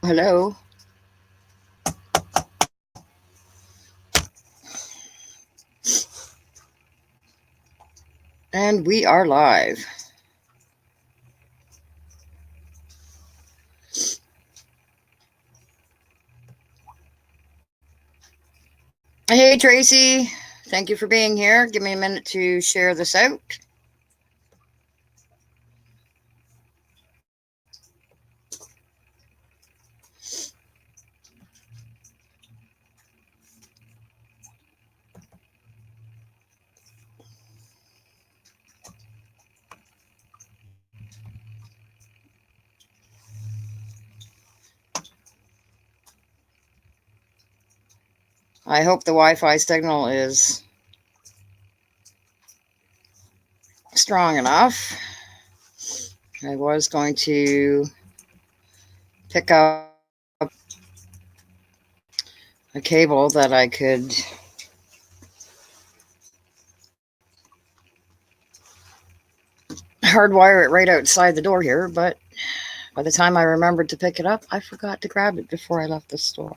Hello. And we are live. Hey, Tracy. Thank you for being here. Give me a minute to share this out. I hope the Wi-Fi signal is strong enough. I was going to pick up a cable that I could hardwire it right outside the door here, but by the time I remembered to pick it up, I forgot to grab it before I left the store.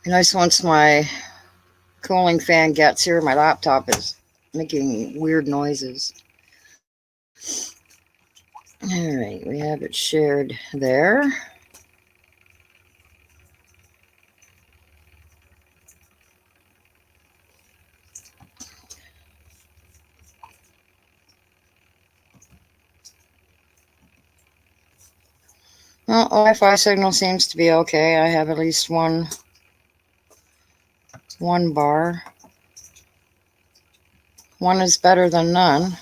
Nice once my cooling fan gets here, my laptop is making weird noises. All right, we have it shared there. Well, Wi-Fi signal seems to be okay. I have at least one bar. One is better than none.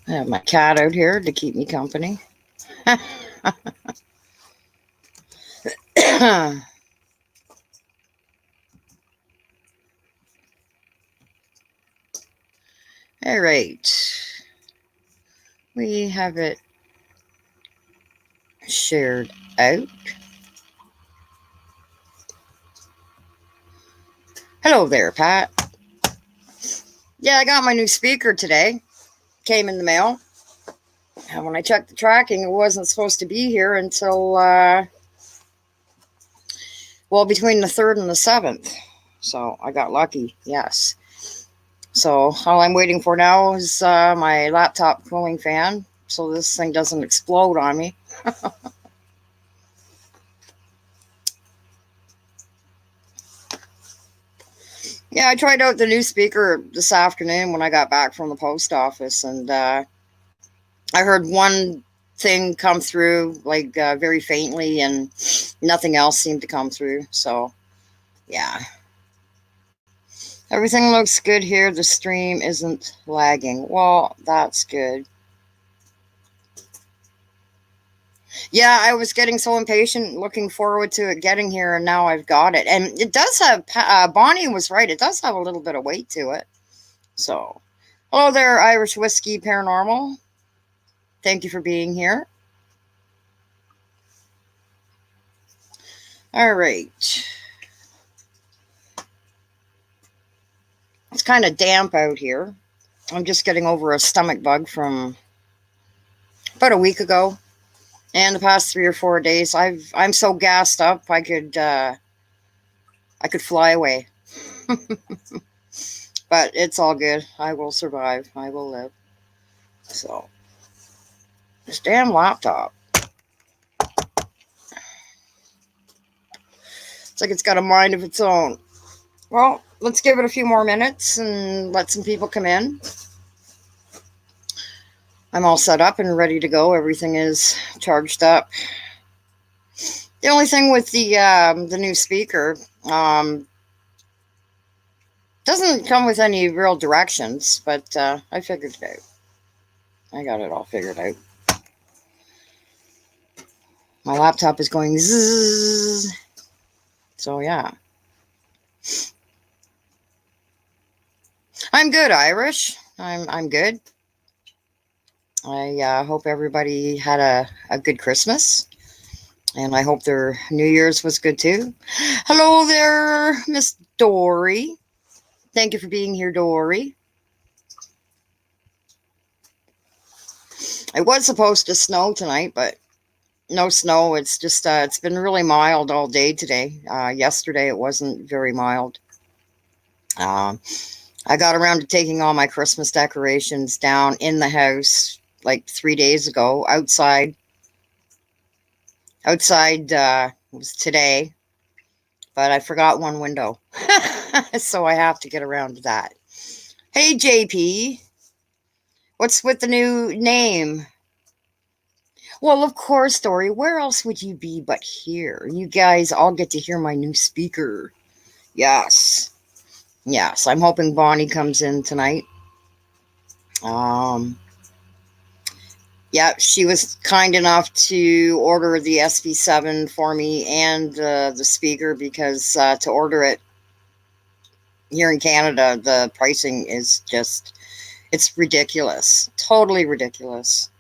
I have my cat out here to keep me company. All right. We have it shared out. Hello there, Pat. Yeah, I got my new speaker today. Came in the mail. And when I checked the tracking, it wasn't supposed to be here until, between the 3rd and the 7th. So I got lucky, yes. So all I'm waiting for now is my laptop cooling fan, so this thing doesn't explode on me. Yeah, I tried out the new speaker this afternoon when I got back from the post office, and I heard one thing come through, like very faintly, and nothing else seemed to come through. So, yeah. Everything looks good here. The stream isn't lagging. Well, that's good. Yeah, I was getting so impatient, looking forward to it getting here, and now I've got it. And it does have, Bonnie was right, it does have a little bit of weight to it. So, hello there, Irish Whiskey Paranormal. Thank you for being here. All right. It's kind of damp out here. I'm just getting over a stomach bug from about a week ago. And the past 3 or 4 days, I'm so gassed up I could fly away. But it's all good. I will survive. I will live. So, this damn laptop. It's like it's got a mind of its own. Well, let's give it a few more minutes and let some people come in. I'm all set up and ready to go. Everything is charged up. The only thing with the new speaker, doesn't come with any real directions, but I figured it out. I got it all figured out. My laptop is going zzz. So, yeah. I'm good, Irish. I'm good. I hope everybody had a good Christmas, and I hope their New Year's was good too. Hello there, Miss Dory. Thank you for being here, Dory. It was supposed to snow tonight, but no snow. It's just it's been really mild all day today. Yesterday it wasn't very mild. Um, I got around to taking all my Christmas decorations down in the house like 3 days ago. Outside was today, but I forgot one window, so I have to get around to that. Hey JP, what's with the new name? Well, of course, Dory. Where else would you be but here? You guys all get to hear my new speaker. Yes. Yes, I'm hoping Bonnie comes in tonight. Um, yeah, she was kind enough to order the SB7 for me and the speaker because to order it here in Canada, the pricing is just, it's ridiculous. Totally ridiculous.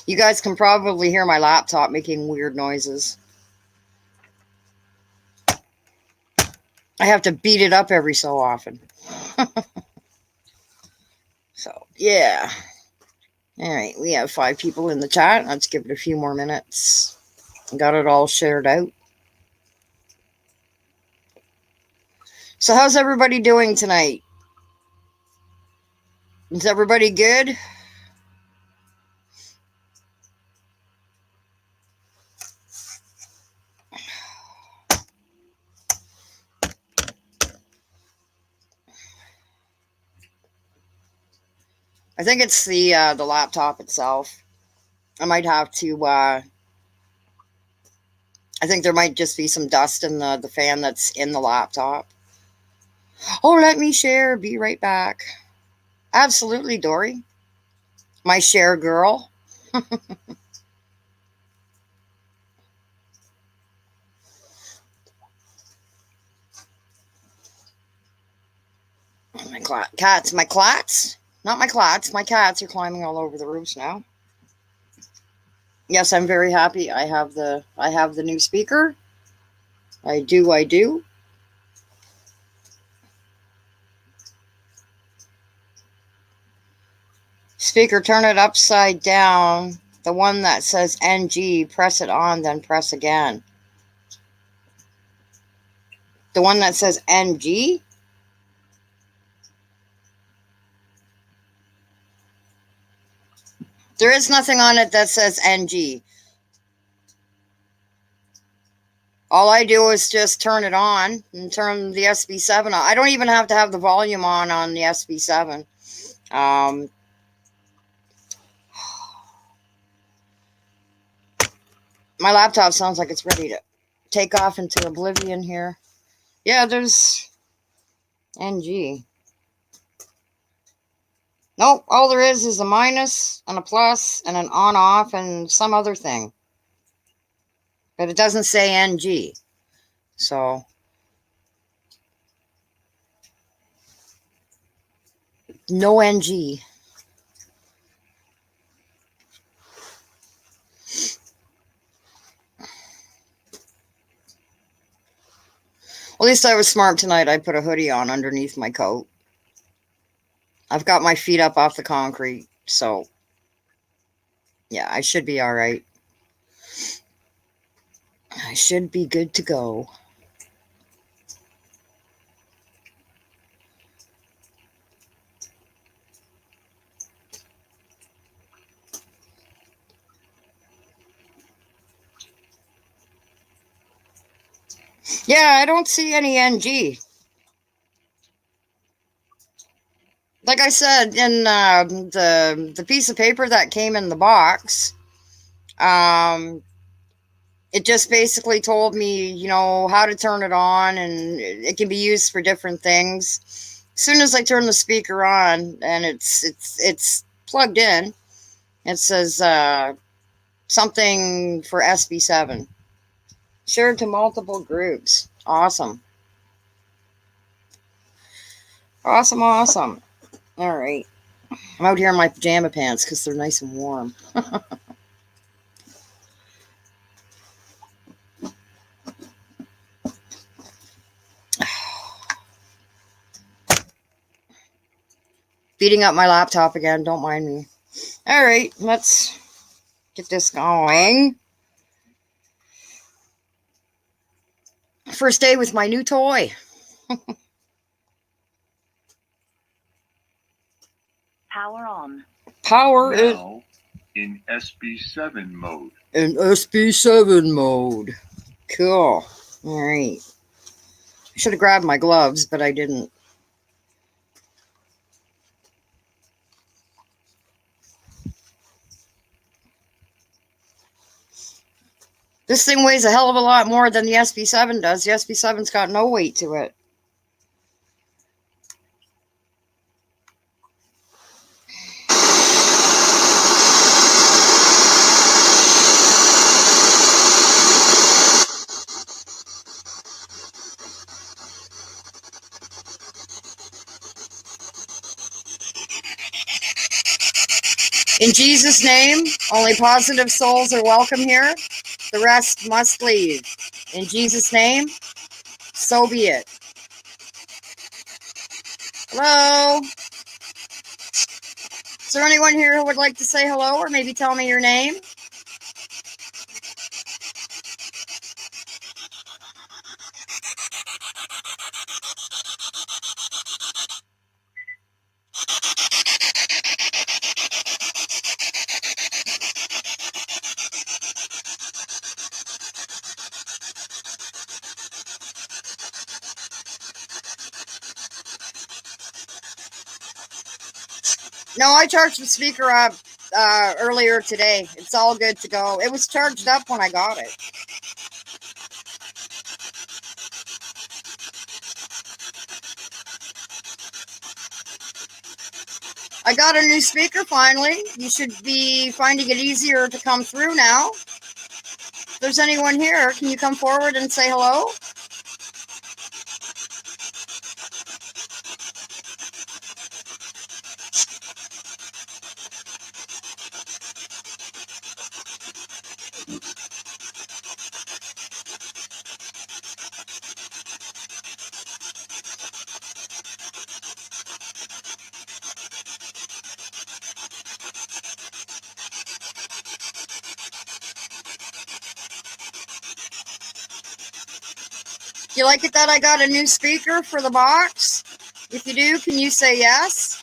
You guys can probably hear my laptop making weird noises. I have to beat it up every so often. So, yeah. All right, we have 5 people in the chat. Let's give it a few more minutes. Got it all shared out. So, how's everybody doing tonight? Is everybody good? I think it's the laptop itself. I might have to. I think there might just be some dust in the fan that's in the laptop. Oh, let me share. Be right back. Absolutely, Dory. My share girl. My cats. My clats. Not my clats. My cats are climbing all over the roofs now. Yes, I'm very happy. I have the new speaker. I do. Speaker, turn it upside down. The one that says NG, press it on, then press again. The one that says NG? There is nothing on it that says NG. All I do is just turn it on and turn the SB7 on. I don't even have to have the volume on the SB7. My laptop sounds like it's ready to take off into oblivion here. Yeah, there's NG. Nope, all there is a minus and a plus and an on-off and some other thing. But it doesn't say NG. So, no NG. At least I was smart tonight. I put a hoodie on underneath my coat. I've got my feet up off the concrete, so yeah, I should be all right. I should be good to go. Yeah, I don't see any NG. Like I said, in the piece of paper that came in the box, it just basically told me, how to turn it on, and it can be used for different things. As soon as I turn the speaker on and it's plugged in, it says something for SB7. Shared to multiple groups. Awesome. Awesome. All right. I'm out here in my pajama pants because they're nice and warm. Beating up my laptop again. Don't mind me. All right, let's get this going. First day with my new toy. Power on. Power now in SB7 mode. In SB7 mode. Cool. All right. I should have grabbed my gloves, but I didn't. This thing weighs a hell of a lot more than the SB7 does. The SB7's got no weight to it. In Jesus' name, only positive souls are welcome here. The rest must leave. In Jesus' name, so be it. Hello? Is there anyone here who would like to say hello or maybe tell me your name? No, I charged the speaker up earlier today. It's all good to go. It was charged up when I got it. I got a new speaker finally. You should be finding it easier to come through now. If there's anyone here, can you come forward and say hello? Do you like it that I got a new speaker for the box? If you do, can you say yes?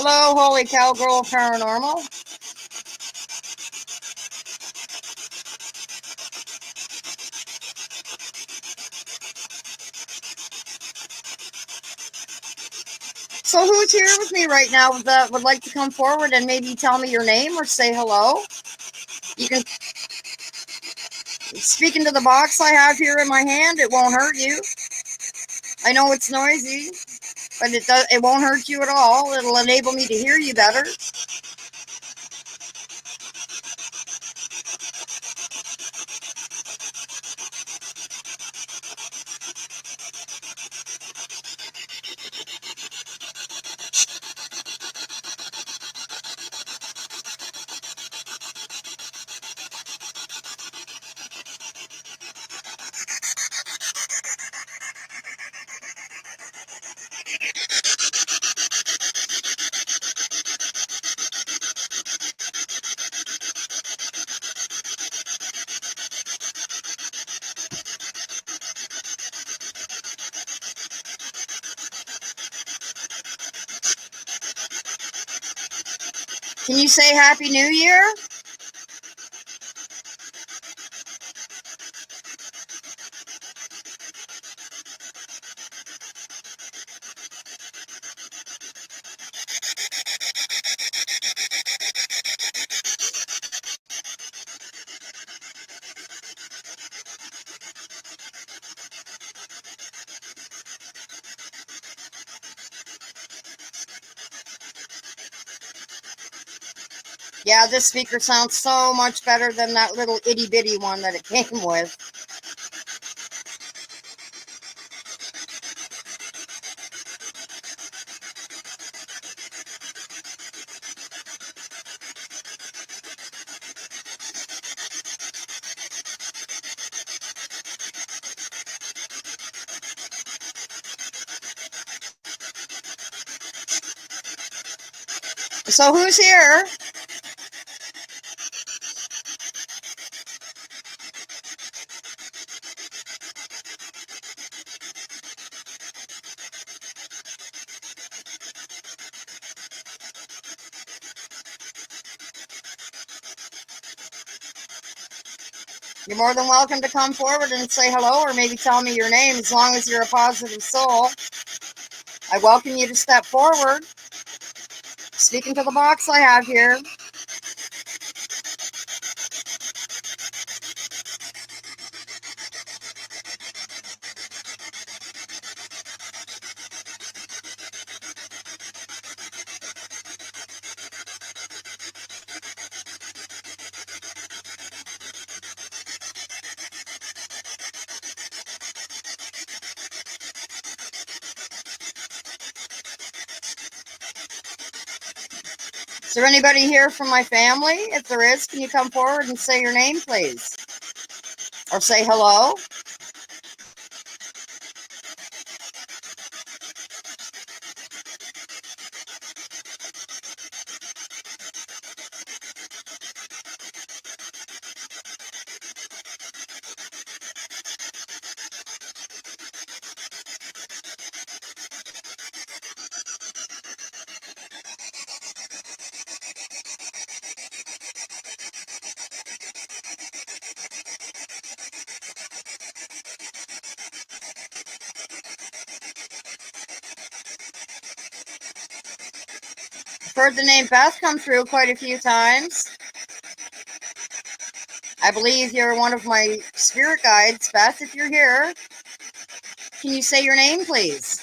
Hello, Holy Cowgirl Paranormal. So who's here with me right now that would like to come forward and maybe tell me your name or say hello? You can speak into the box I have here in my hand. It won't hurt you. I know it's noisy, but it won't hurt you at all. It'll enable me to hear you better. Can you say Happy New Year? Yeah, this speaker sounds so much better than that little itty bitty one that it came with. So who's here? You're more than welcome to come forward and say hello, or maybe tell me your name, as long as you're a positive soul. I welcome you to step forward. Speaking to the box I have here. Is there anybody here from my family? If there is, can you come forward and say your name, please? Or say hello? I've heard the name Beth come through quite a few times. I believe you're one of my spirit guides. Beth, if you're here, can you say your name, please?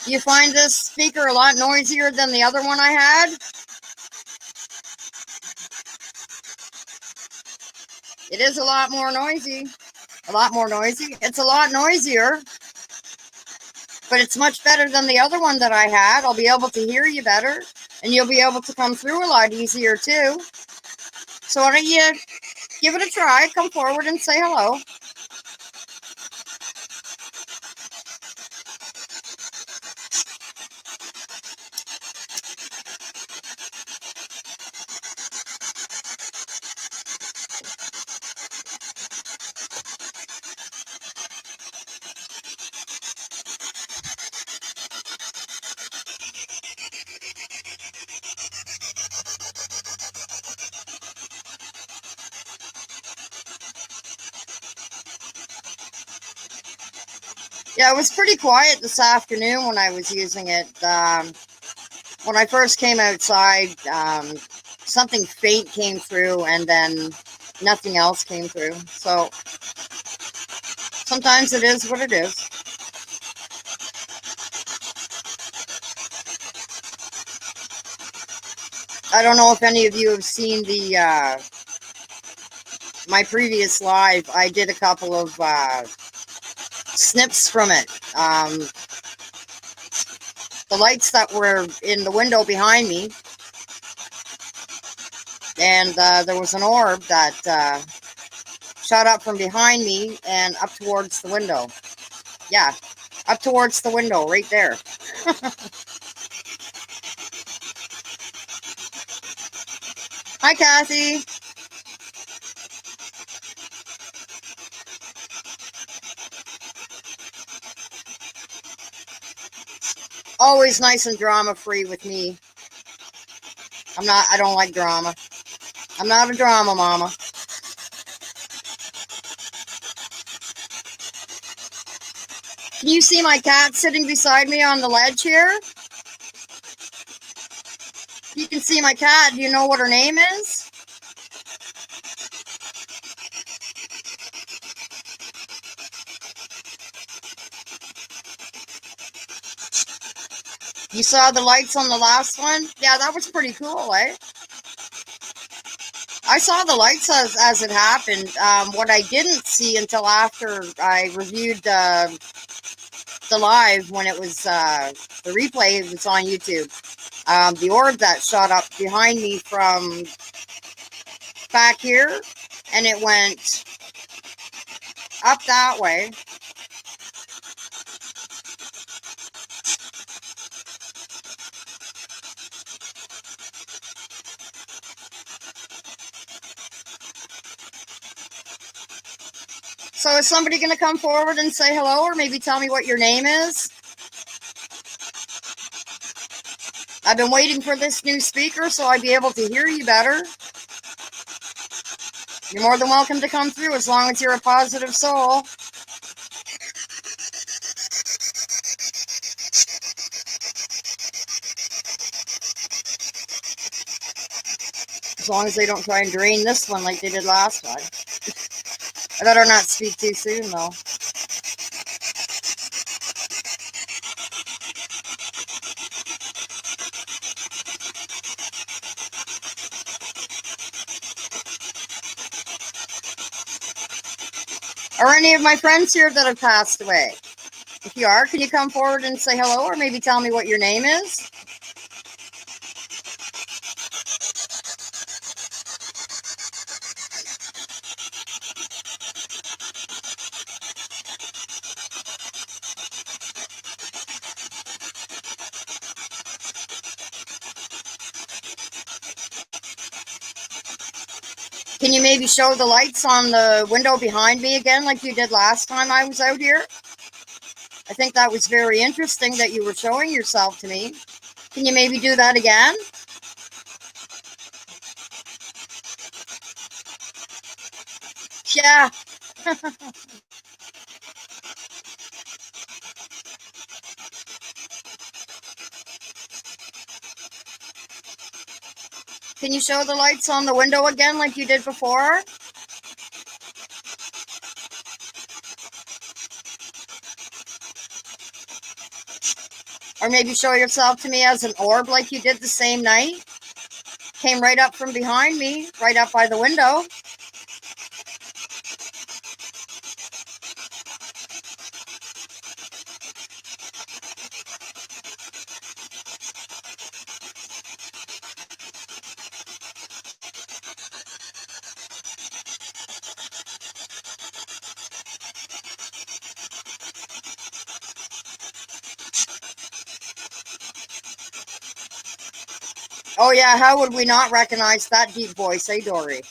Do you find this speaker a lot noisier than the other one I had? It is a lot more noisy. A lot more noisy. It's a lot noisier, but it's much better than the other one that I had. I'll be able to hear you better, and you'll be able to come through a lot easier too. So why don't you give it a try? Come forward and say hello. Yeah, it was pretty quiet this afternoon when I was using it. When I first came outside, something faint came through, and then nothing else came through. So sometimes it is what it is. I don't know if any of you have seen the my previous live. I did a couple of snips from it. The lights that were in the window behind me, and there was an orb that shot up from behind me and up towards the window. Yeah, up towards the window, right there. Hi, Kathy. Always nice and drama-free with me. I don't like drama. I'm not a drama mama. Can you see my cat sitting beside me on the ledge here? You can see my cat. Do you know what her name is? You saw the lights on the last one? Yeah, that was pretty cool, eh? I saw the lights as it happened. What I didn't see until after I reviewed the live when it was the replay was on YouTube. The orb that shot up behind me from back here, and it went up that way. So is somebody going to come forward and say hello, or maybe tell me what your name is? I've been waiting for this new speaker so I'd be able to hear you better. You're more than welcome to come through as long as you're a positive soul. As long as they don't try and drain this one like they did last time. I better not speak too soon, though. Are any of my friends here that have passed away? If you are, can you come forward and say hello, or maybe tell me what your name is? Can you maybe show the lights on the window behind me again like you did last time I was out here? I think that was very interesting that you were showing yourself to me. Can you maybe do that again? Yeah. Can you show the lights on the window again like you did before? Or maybe show yourself to me as an orb like you did the same night? Came right up from behind me, right up by the window. Oh yeah, how would we not recognize that deep voice, eh, Dory?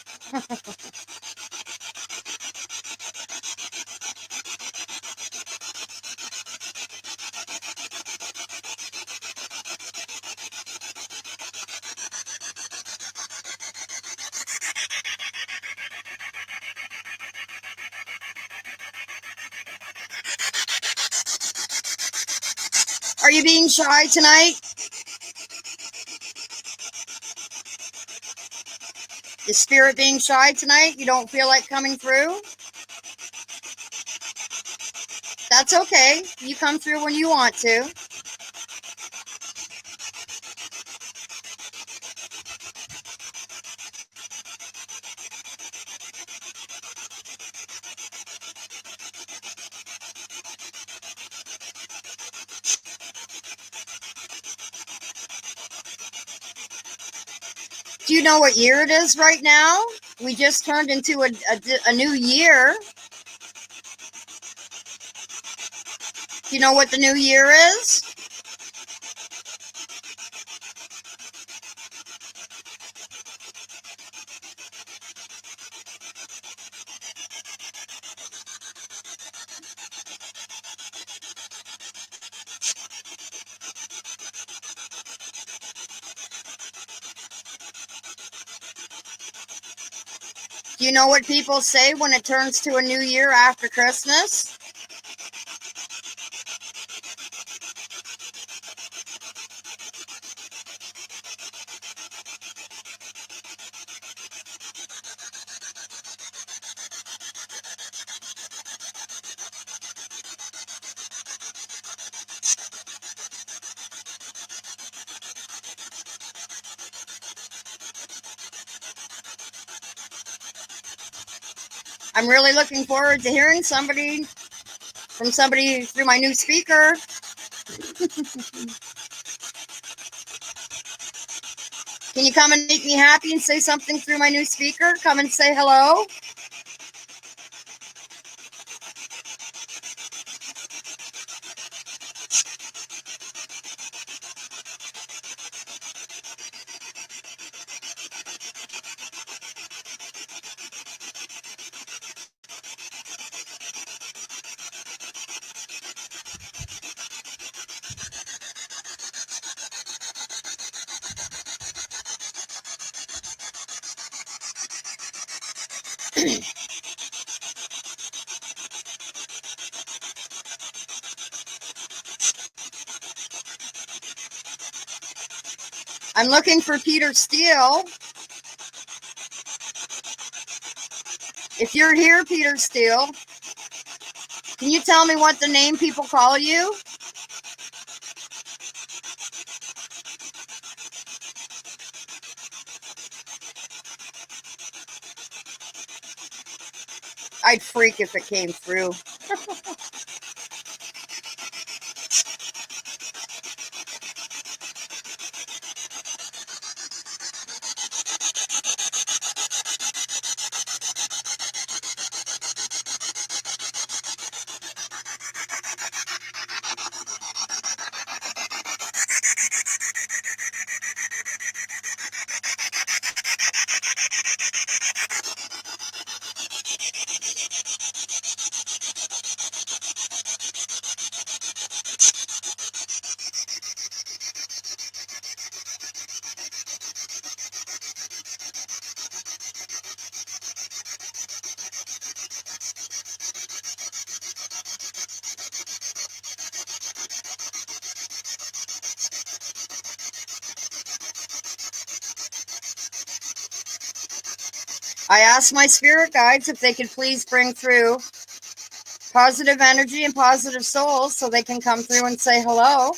Are you being shy tonight? Is spirit being shy tonight? You don't feel like coming through? That's okay. You come through when you want to. Do you know what year it is right now? We just turned into a new year. Do you know what the new year is? Do you know what people say when it turns to a new year after Christmas? I'm really looking forward to hearing from somebody through my new speaker. Can you come and make me happy and say something through my new speaker? Come and say hello. I'm looking for Peter Steele. If you're here, Peter Steele, can you tell me what the name people call you? I'd freak if it came through. I asked my spirit guides if they could please bring through positive energy and positive souls so they can come through and say hello.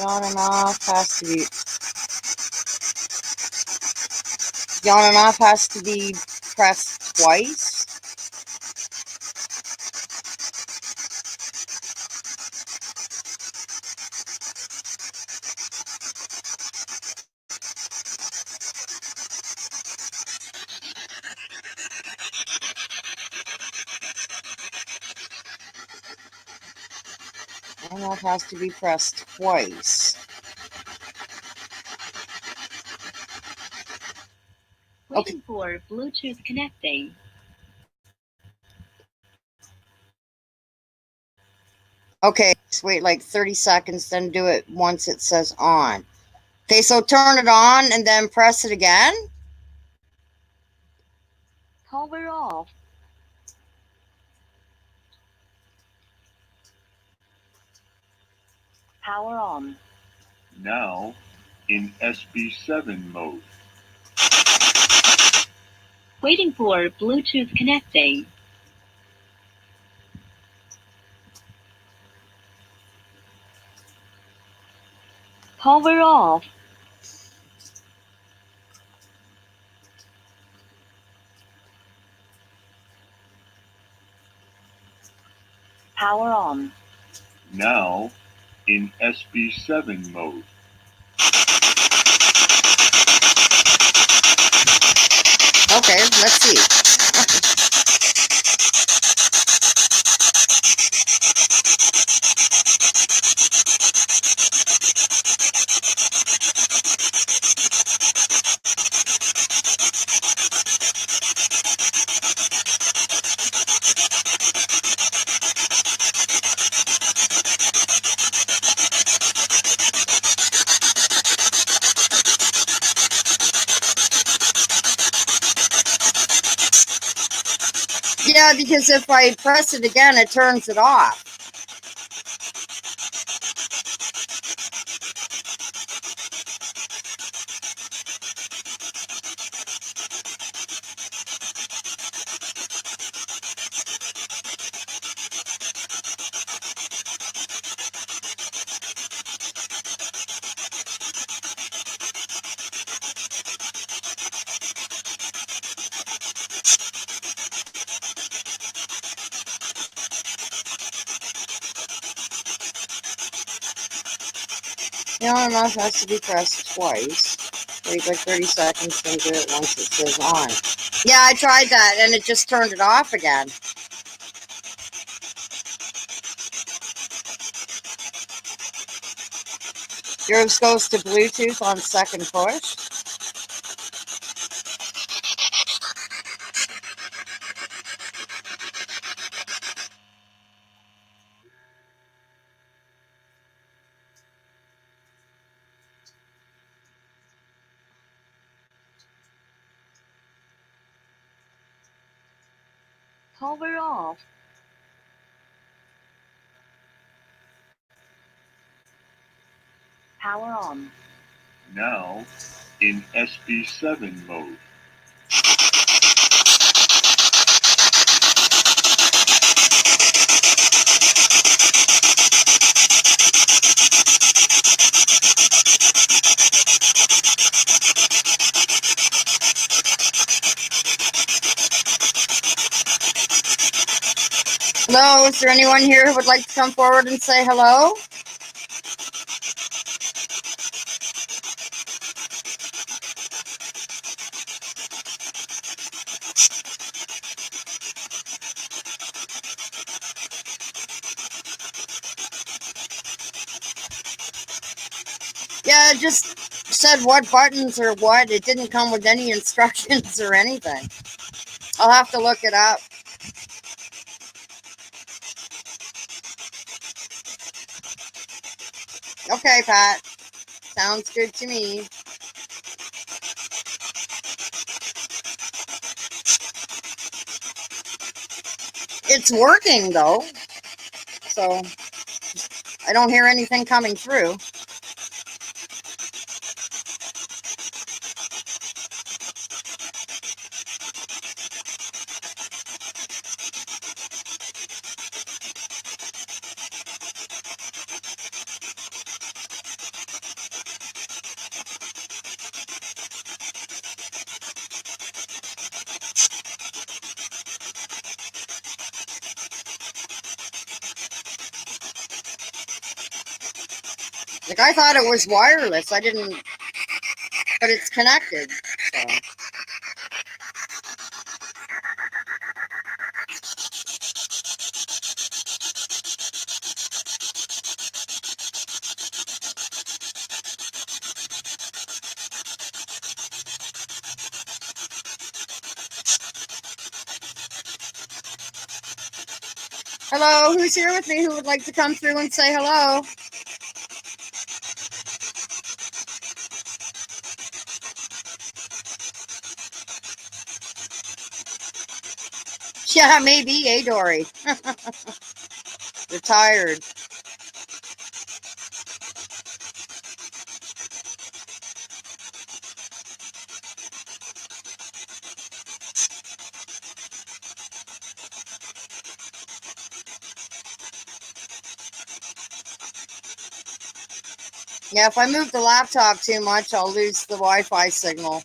On and off has to be on and off has to be pressed twice. On and off has to be pressed twice. Waiting for Bluetooth connecting. Okay, so wait like 30 seconds, then do it once it says on. Okay, so turn it on and then press it again. Power off. Power on. Now in SB7 mode. Waiting for Bluetooth connecting. Power off. Power on. Now in SB7 mode. Okay, let's see. Yeah, because if I press it again, it turns it off. The on and off has to be pressed twice. Wait like 30 seconds, then do it once it says on. Yeah, I tried that and it just turned it off again. Yours goes to Bluetooth on second push. Power off. Power on. Now in SB7 mode. Hello, is there anyone here who would like to come forward and say hello? Yeah, it just said what buttons or what. It didn't come with any instructions or anything. I'll have to look it up. Okay, Pat. Sounds good to me. It's working, though. So I don't hear anything coming through. Like, I thought it was wireless. I didn't, but it's connected. So. Hello, who's here with me who would like to come through and say hello? Yeah, maybe, eh, Dory? You're tired. Yeah, if I move the laptop too much, I'll lose the Wi-Fi signal.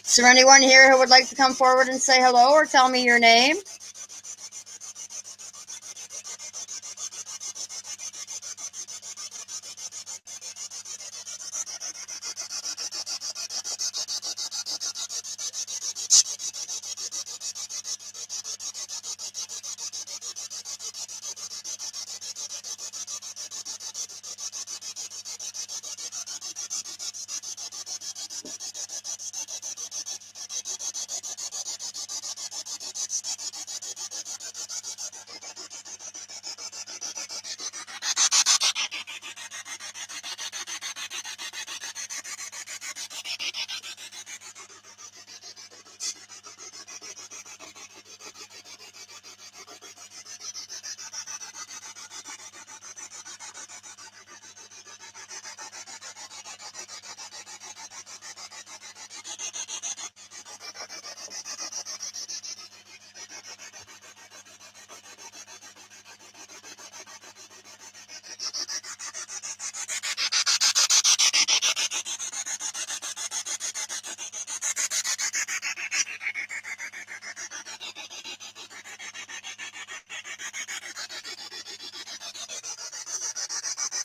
Is there anyone here who would like to come forward and say hello or tell me your name?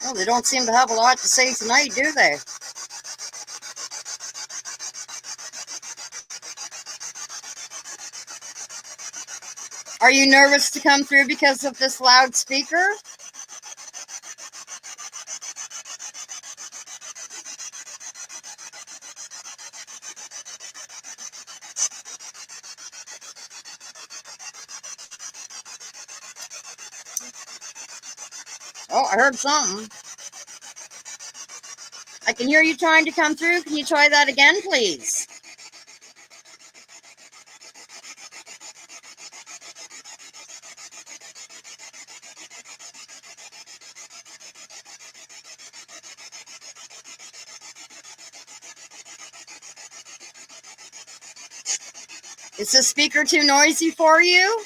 Oh, they don't seem to have a lot to say tonight, do they? Are you nervous to come through because of this loudspeaker? Oh, I heard something. I can hear you trying to come through. Can you try that again, please? Is the speaker too noisy for you?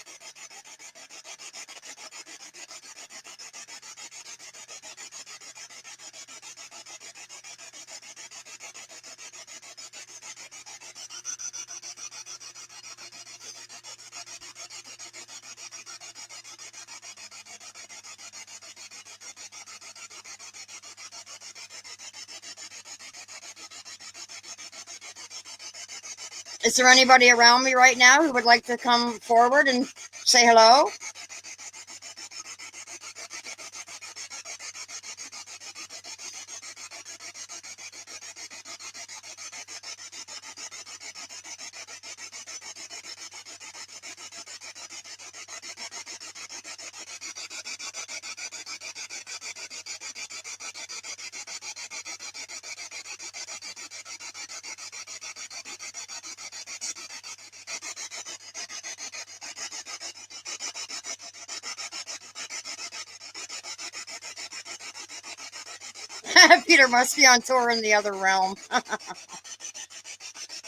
Is there anybody around me right now who would like to come forward and say hello? Peter must be on tour in the other realm.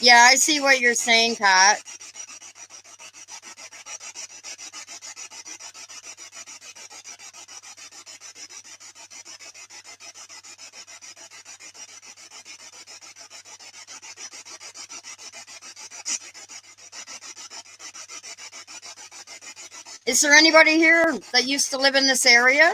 Yeah, I see what you're saying, Pat. Is there anybody here that used to live in this area?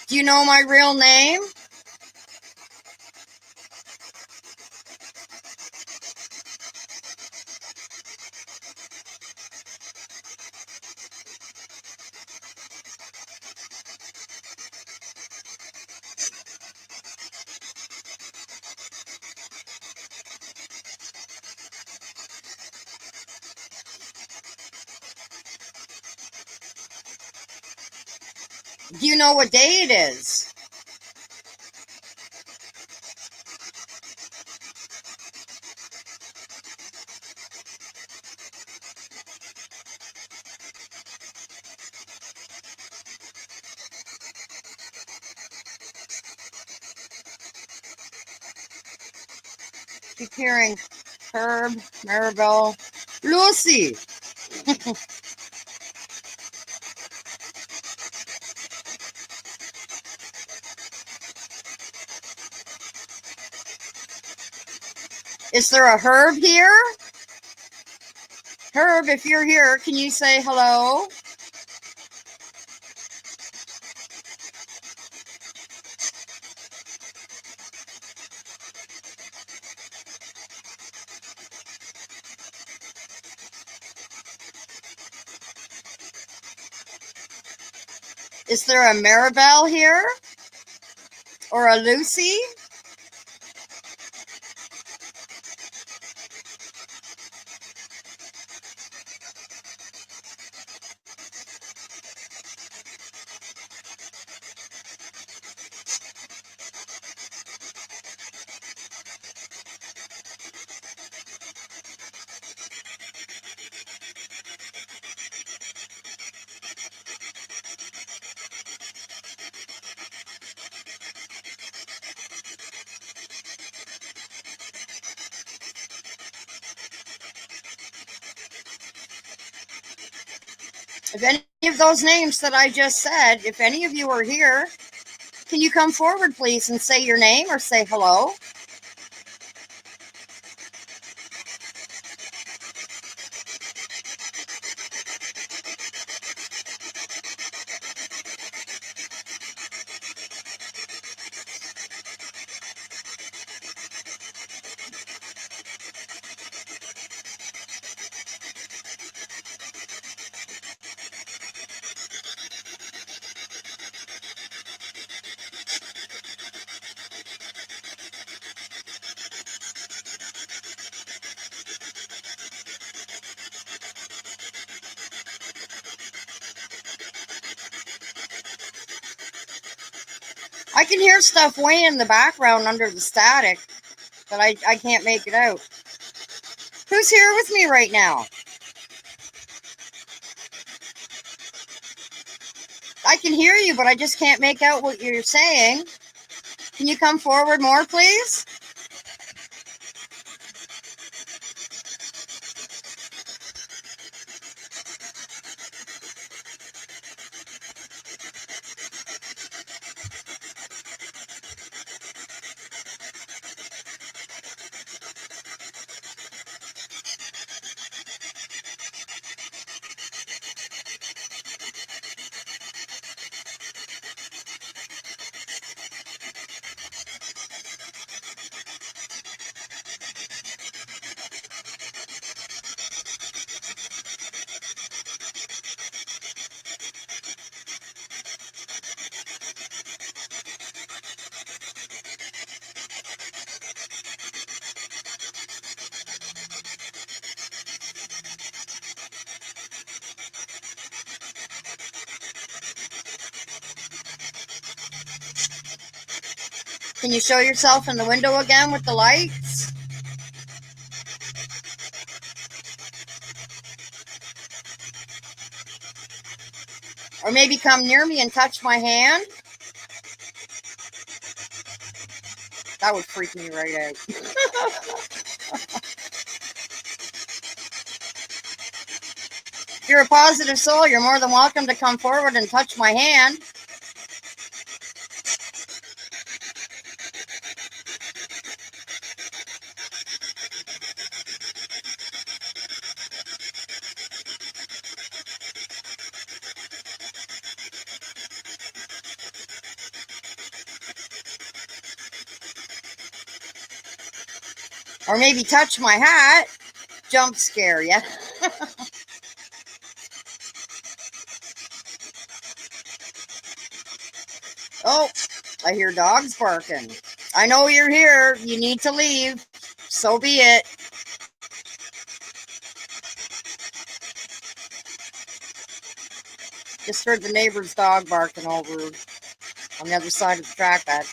Do you know my real name? Do you know what day it is? Keep hearing Herb, Maribel, Lucy. Is there a Herb here? Herb, if you're here, can you say hello? Is there a Maribel here? Or a Lucy? If any of those names that I just said, if any of you are here, can you come forward, please, and say your name or say hello? I can hear stuff way in the background under the static, but I can't make it out. Who's here with me right now? I can hear you, but I just can't make out what you're saying. Can you come forward more, please? Can you show yourself in the window again with the lights? Or maybe come near me and touch my hand? That would freak me right out. If you're a positive soul, you're more than welcome to come forward and touch my hand. Or maybe touch my hat. Jump scare, yeah. Oh, I hear dogs barking. I know you're here. You need to leave. So be it. Just heard the neighbor's dog barking over on the other side of the trackpad.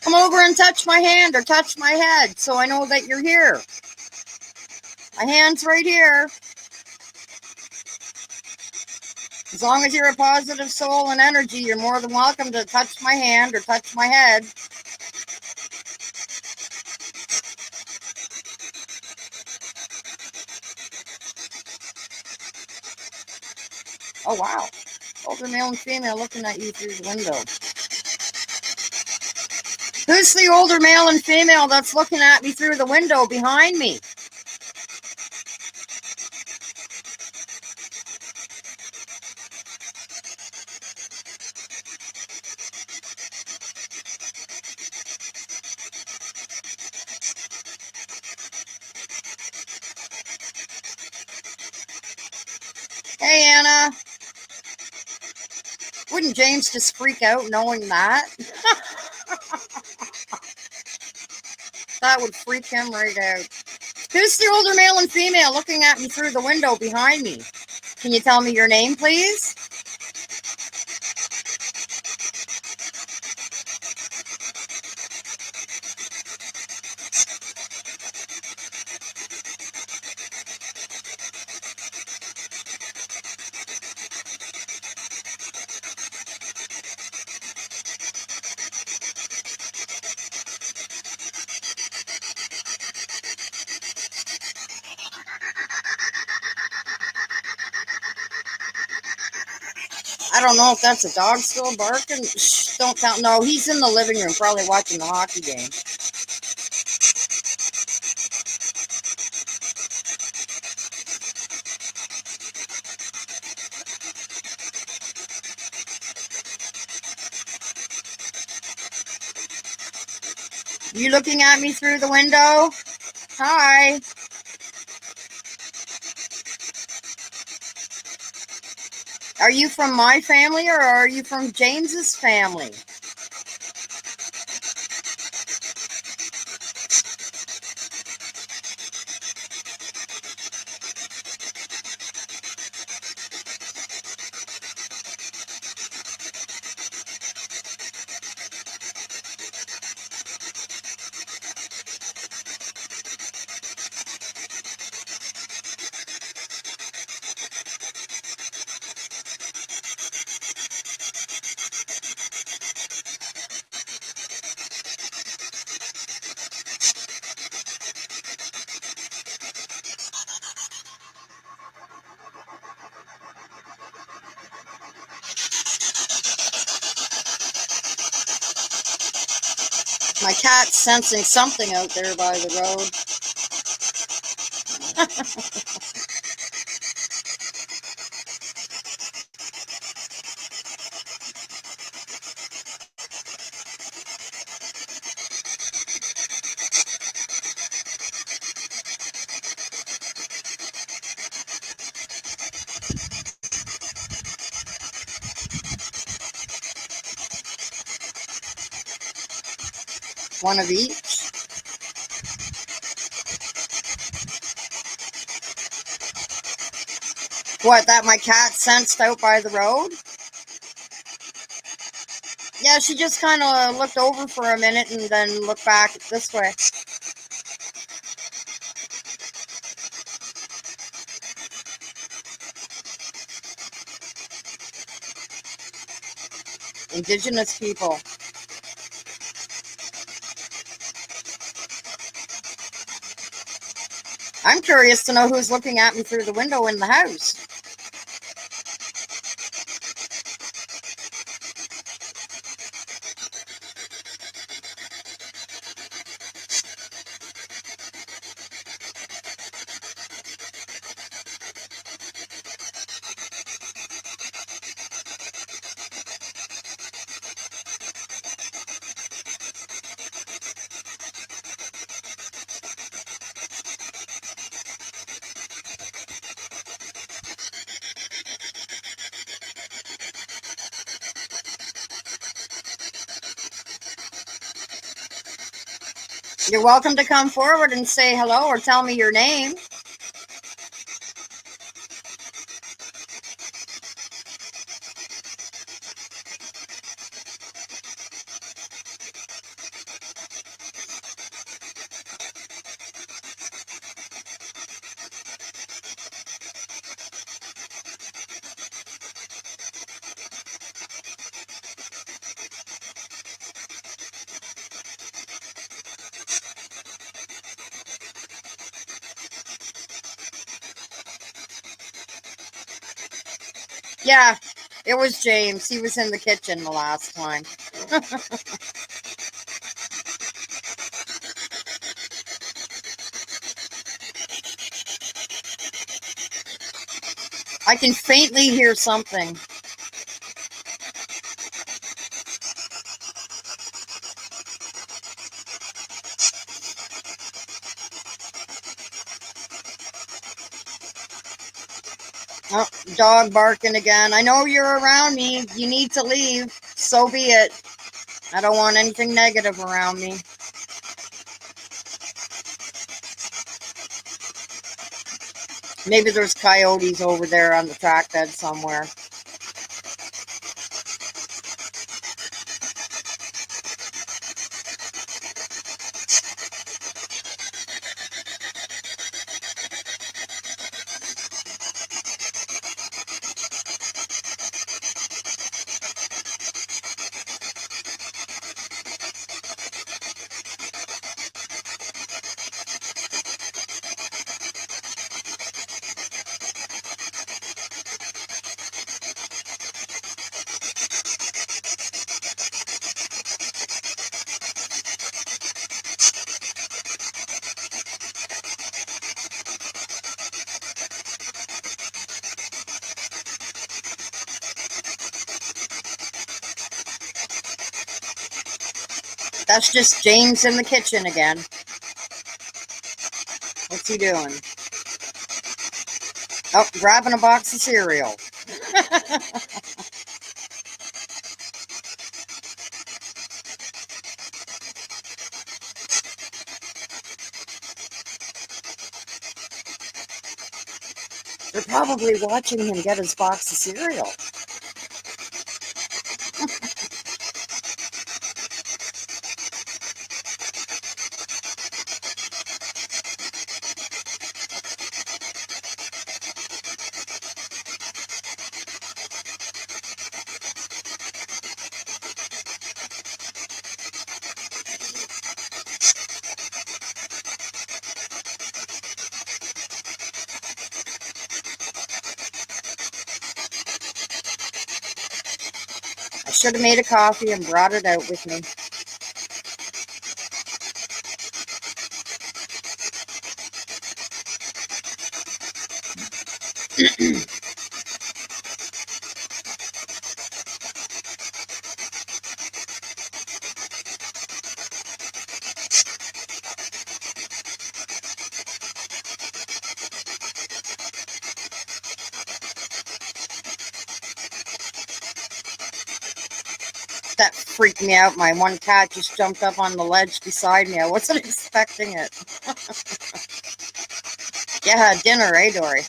Come over and touch my hand or touch my head so I know that you're here. My hand's right here. As long as you're a positive soul and energy, you're more than welcome to touch my hand or touch my head. Oh, wow. Older male and female looking at you through the window. Who's the older male and female that's looking at me through the window behind me? Hey, Anna. Wouldn't James just freak out knowing that? That would freak him right out. Who's the older male and female looking at me through the window behind me? Can you tell me your name, please? I don't know if that's a dog still barking. Shh, don't tell. No, he's in the living room probably watching the hockey game. You looking at me through the window? Hi. Are you from my family or are you from James's family? My cat's sensing something out there by the road. One of each. What, that my cat sensed out by the road? Yeah, she just kind of looked over for a minute and then looked back this way. Indigenous people. I'm curious to know who's looking at me through the window in the house. You're welcome to come forward and say hello or tell me your name. Yeah, it was James. He was in the kitchen the last time. I can faintly hear something. Oh, dog barking again. I know you're around me. You need to leave. So be it. I don't want anything negative around me. Maybe there's coyotes over there on the track bed somewhere. That's just James in the kitchen again. What's he doing? Oh, grabbing a box of cereal. They're probably watching him get his box of cereal. I should have made a coffee and brought it out with me. That freaked me out. My one cat just jumped up on the ledge beside me. I wasn't expecting it. Yeah, dinner, eh, Dory?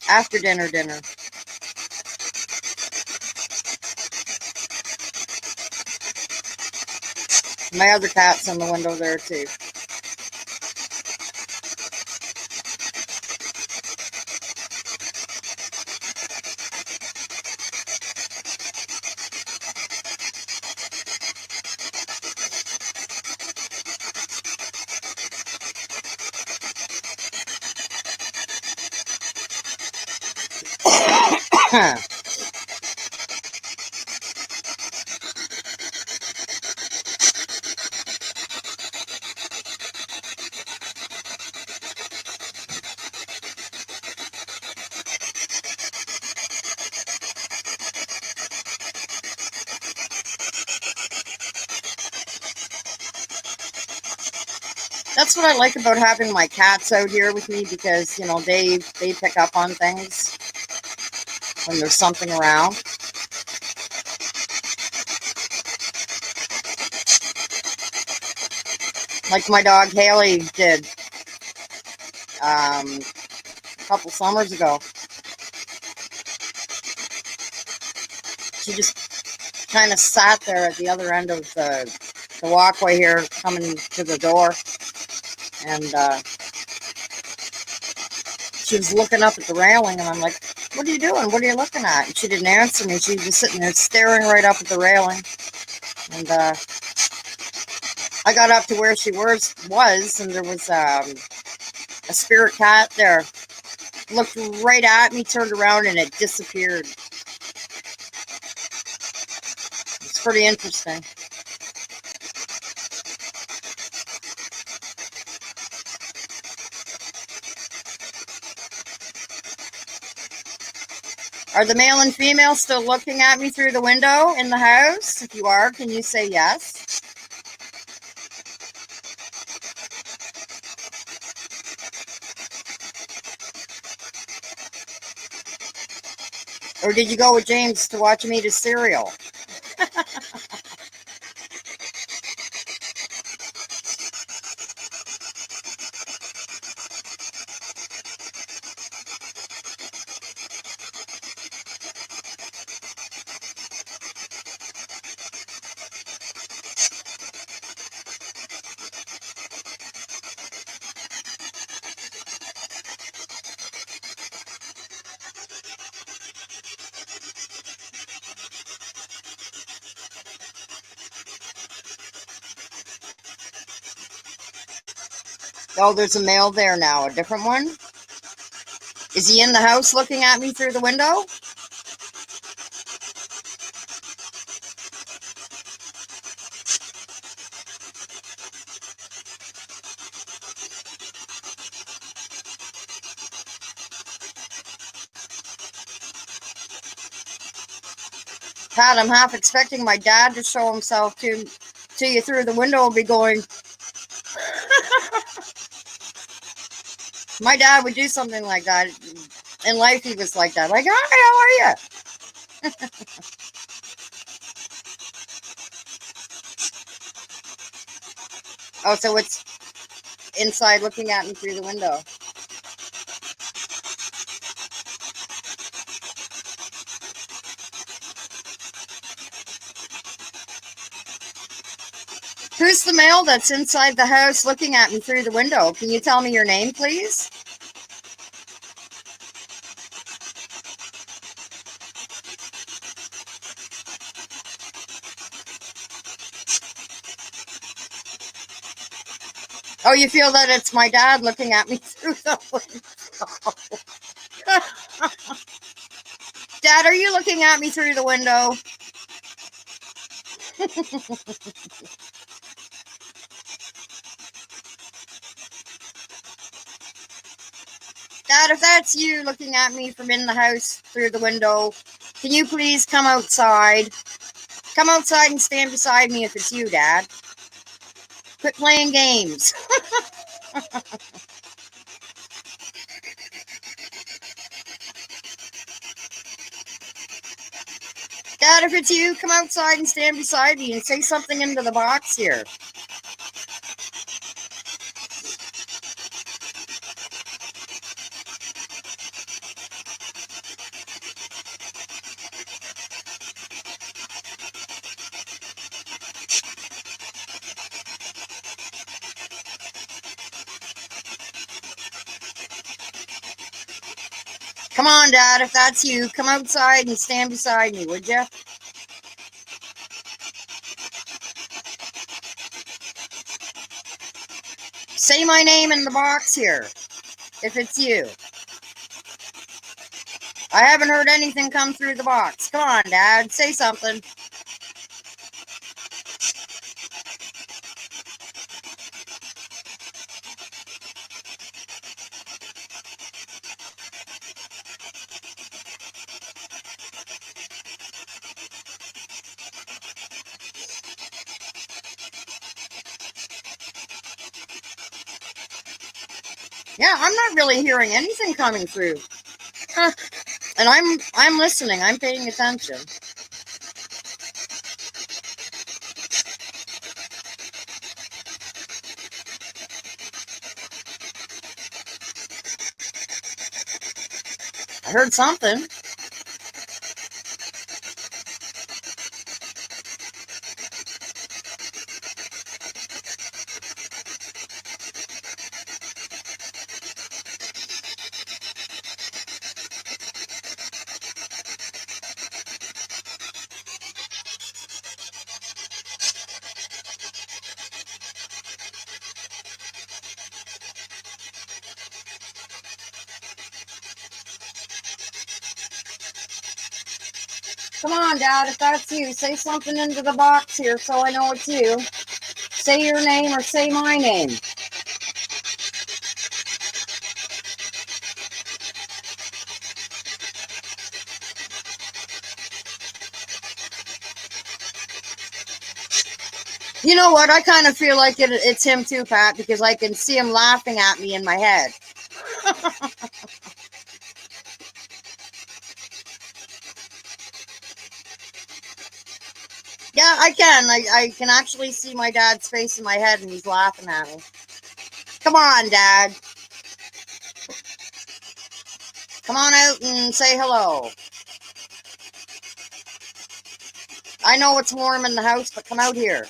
After dinner. My other cat's in the window there, too. That's what I like about having my cats out here with me, because, you know, they pick up on things when there's something around. Like my dog Haley did a couple summers ago. She just kind of sat there at the other end of the walkway here coming to the door, and she was looking up at the railing, and I'm like, what are you doing? What are you looking at? And she didn't answer me. She was just sitting there staring right up at the railing. And I got up to where she was, and there was a spirit cat there. Looked right at me, turned around, and it disappeared. It's pretty interesting. Are the male and female still looking at me through the window in the house? If you are, can you say yes? Or did you go with James to watch him eat his cereal? Oh, there's a male there now, a different one. Is he in the house looking at me through the window? Pat, I'm half expecting my dad to show himself to you through the window and be going. My dad would do something like that. In life, he was like that. Like, hi, how are you? Oh, so it's inside looking at me through the window. Who's the male that's inside the house looking at me through the window? Can you tell me your name, please? Oh, you feel that it's my dad looking at me through the window. Dad, are you looking at me through the window? Dad, if that's you looking at me from in the house through the window, can you please come outside? Come outside and stand beside me if it's you, Dad. Quit playing games. Dad, if it's you, come outside and stand beside me and say something into the box here. Come on, Dad, if that's you, come outside and stand beside me, would you? Say my name in the box here, if it's you. I haven't heard anything come through the box. Come on, Dad. Say something. Yeah, I'm not really hearing anything coming through. Huh. And I'm listening. I'm paying attention. I heard something. Come on, Dad, if that's you, say something into the box here so I know it's you. Say your name or say my name. You know what? I kind of feel like it's him too, Pat, because I can see him laughing at me in my head. Yeah, I can. I can actually see my dad's face in my head and he's laughing at me. Come on, Dad. Come on out and say hello. I know it's warm in the house, but come out here.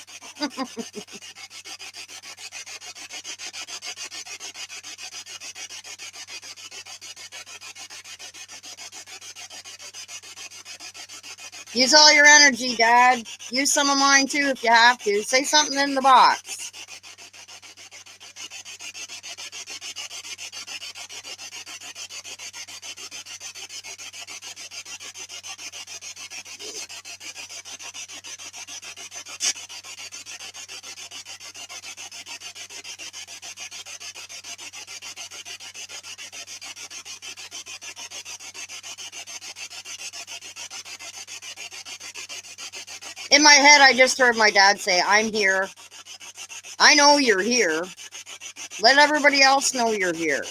Use all your energy, Dad. Use some of mine too if you have to. Say something in the box. In my head, I just heard my dad say, I'm here. I know you're here. Let everybody else know you're here.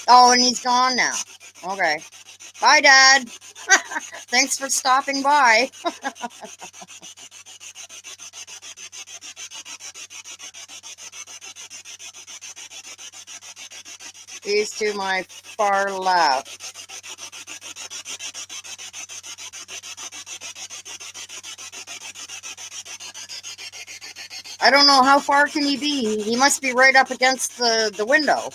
Oh, and he's gone now. Okay. Bye, Dad. Thanks for stopping by. He's to my far left. I don't know, how far can he be? He must be right up against the window.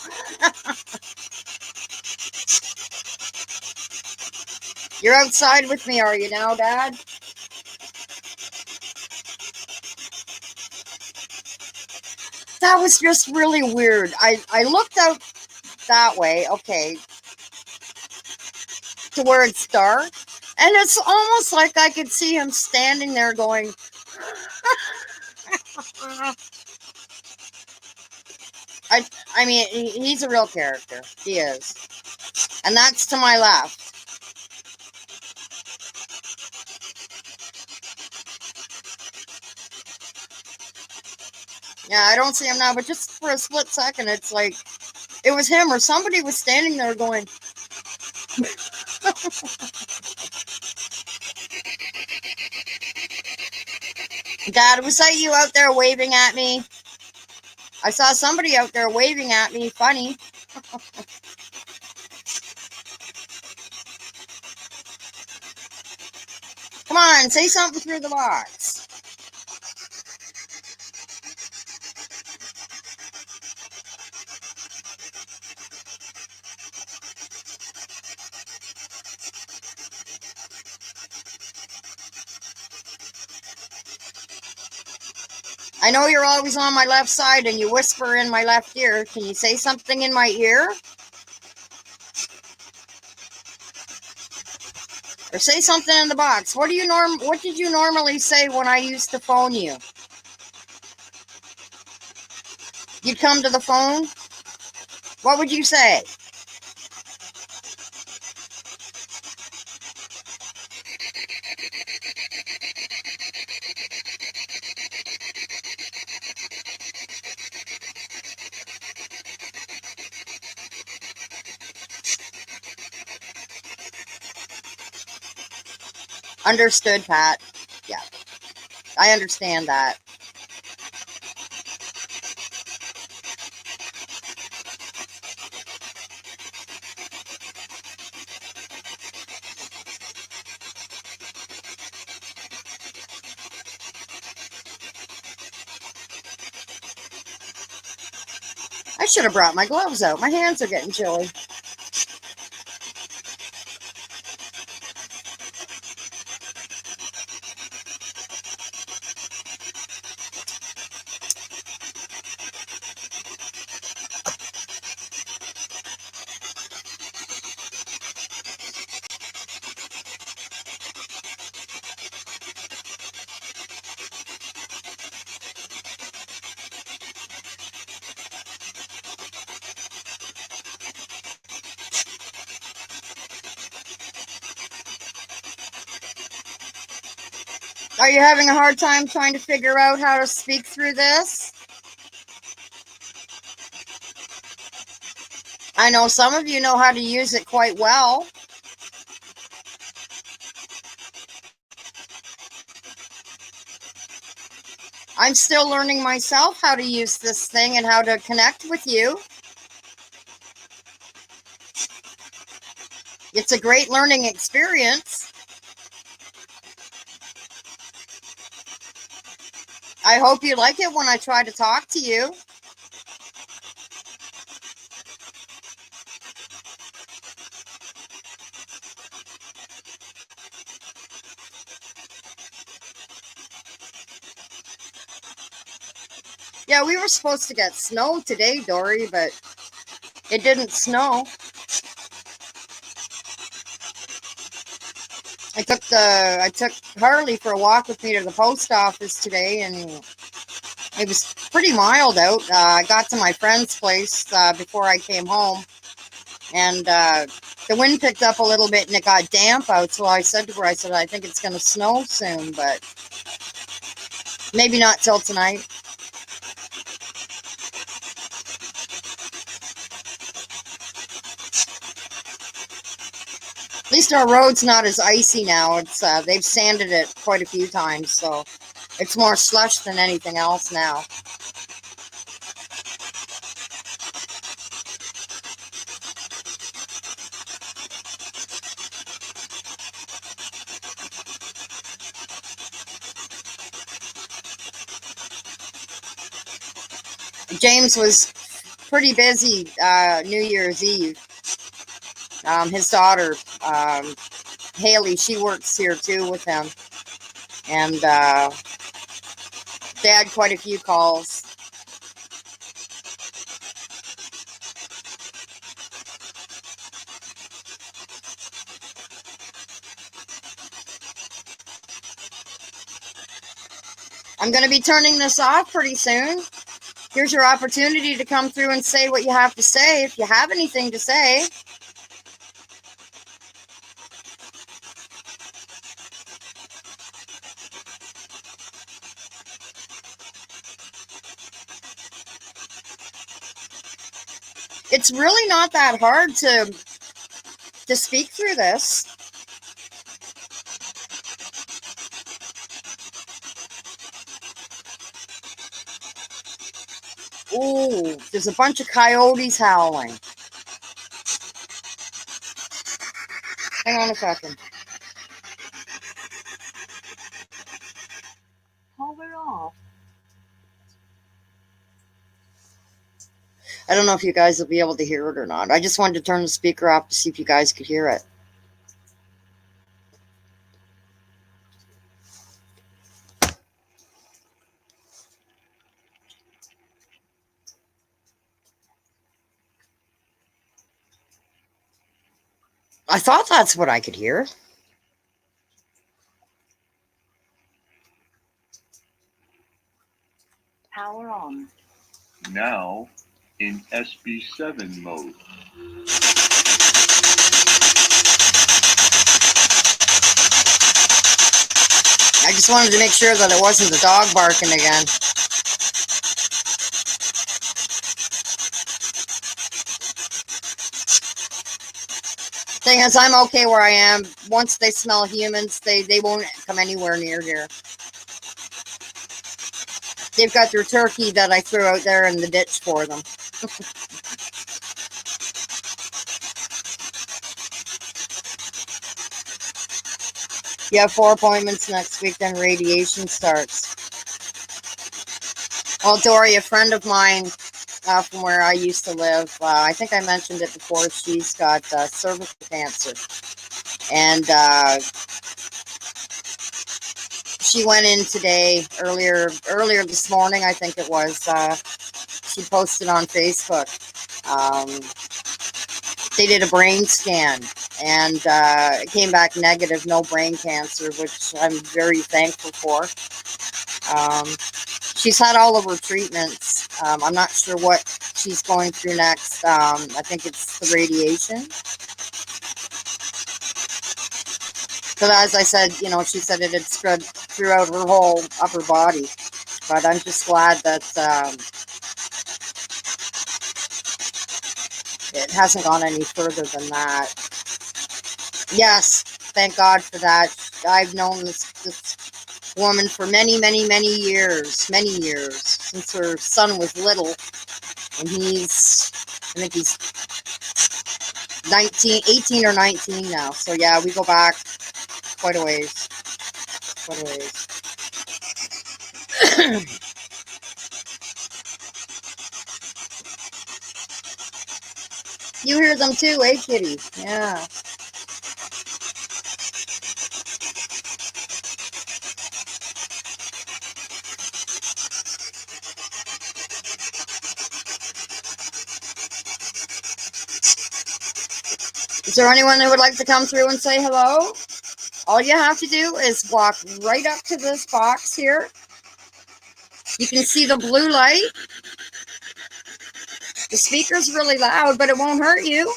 You're outside with me, are you now, Dad? That was just really weird. I looked out that way, okay, to where it's dark, and it's almost like I could see him standing there going, I mean, he's a real character. He is. And that's to my left. Yeah, I don't see him now, but just for a split second, it's like it was him or somebody was standing there going. Dad, was that you out there waving at me? I saw somebody out there waving at me. Funny. Come on, say something through the box. I know you're always on my left side and you whisper in my left ear. Can you say something in my ear? Or say something in the box. What did you normally say when I used to phone you? You'd come to the phone? What would you say? Understood, Pat. Yeah, I understand that. I should have brought my gloves out. My hands are getting chilly. Are you having a hard time trying to figure out how to speak through this? I know some of you know how to use it quite well. I'm still learning myself how to use this thing and how to connect with you. It's a great learning experience. I hope you like it when I try to talk to you. Yeah, we were supposed to get snow today, Dory, but it didn't snow. I took Harley for a walk with me to the post office today, and it was pretty mild out. I got to my friend's place before I came home, and the wind picked up a little bit, and it got damp out. So I said to her, I think it's going to snow soon, but maybe not till tonight. At least our road's not as icy now. It's they've sanded it quite a few times, so it's more slush than anything else now. James was pretty busy New Year's Eve. His daughter, Haley, she works here too with him. And they had quite a few calls. I'm going to be turning this off pretty soon. Here's your opportunity to come through and say what you have to say, if you have anything to say. It's really not that hard to speak through this. Ooh, there's a bunch of coyotes howling. Hang on a second. Power off. I don't know if you guys will be able to hear it or not. I just wanted to turn the speaker off to see if you guys could hear it. I thought that's what I could hear. Power on. Now in SB7 mode. I just wanted to make sure that it wasn't the dog barking again. Thing is, I'm okay where I am. Once they smell humans, they won't come anywhere near here. They've got their turkey that I threw out there in the ditch for them. You have 4 appointments next week, then radiation starts. Well, Dory, a friend of mine from where I used to live, I think I mentioned it before, she's got cervical cancer. And she went in today, earlier this morning, I think it was. She posted on Facebook. They did a brain scan, and it came back negative, no brain cancer, which I'm very thankful for. She's had all of her treatments. I'm not sure what she's going through next. I think it's the radiation. But as I said, you know, she said it had spread throughout her whole upper body. But I'm just glad that it hasn't gone any further than that. Yes, thank God for that. I've known this woman for many, many, many years, since her son was little. And I think he's 18 or 19 now. So yeah, we go back quite a ways. You hear them too, eh, Kitty? Yeah. Is there anyone who would like to come through and say hello? All you have to do is walk right up to this box here. You can see the blue light. The speaker's really loud, but it won't hurt you.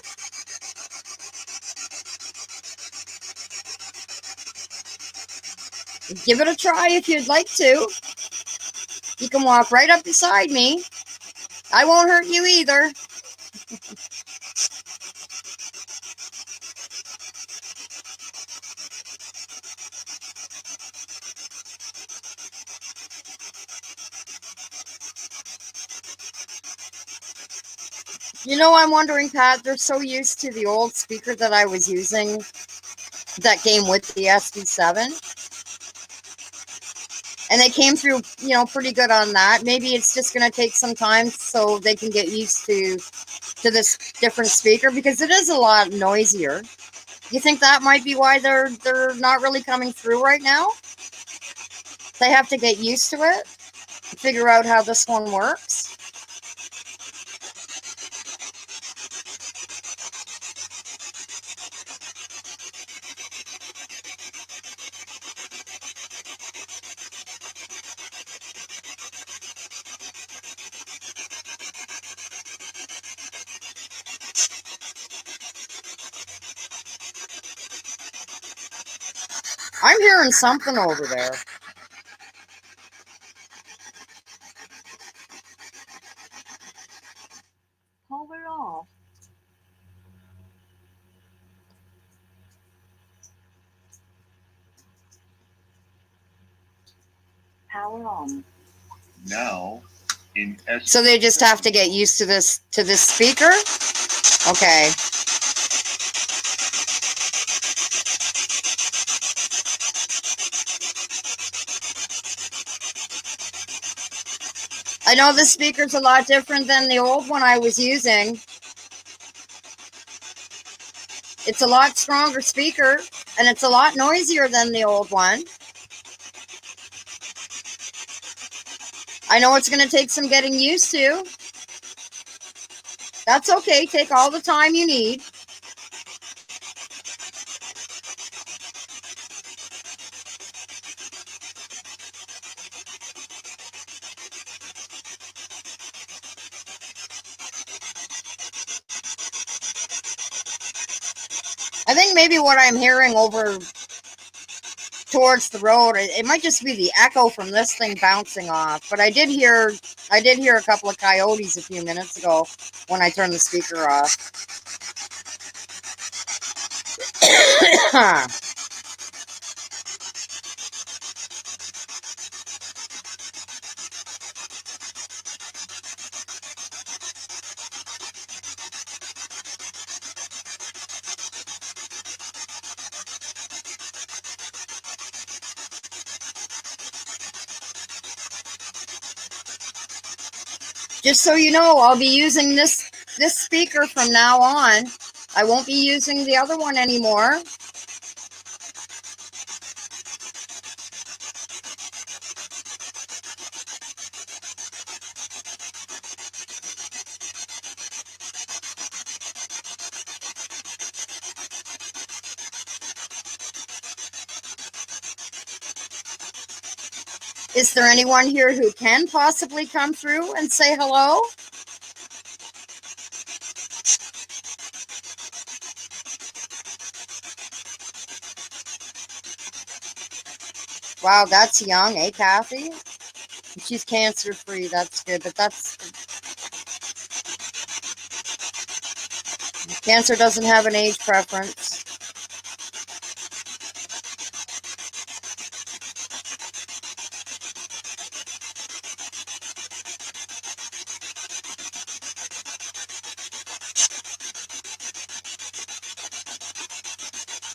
Give it a try if you'd like to. You can walk right up beside me. I won't hurt you either. You know, I'm wondering, Pat, they're so used to the old speaker that I was using that came with the SB7. And they came through, you know, pretty good on that. Maybe it's just going to take some time so they can get used to this different speaker, because it is a lot noisier. You think that might be why they're not really coming through right now? They have to get used to it, figure out how this one works. I'm hearing something over there. Power off. Power on. Now in SB7. So they just have to get used to this speaker? Okay. I know this speaker's a lot different than the old one I was using. It's a lot stronger speaker, and it's a lot noisier than the old one. I know it's going to take some getting used to. That's okay. Take all the time you need. think maybe what I'm hearing over towards the road, it might just be the echo from this thing bouncing off. But I did hear a couple of coyotes a few minutes ago when I turned the speaker off. Just so you know, I'll be using this speaker from now on. I won't be using the other one anymore. Is there anyone here who can possibly come through and say hello? Wow, that's young, eh, Kathy? She's cancer-free. That's good, but cancer doesn't have an age preference.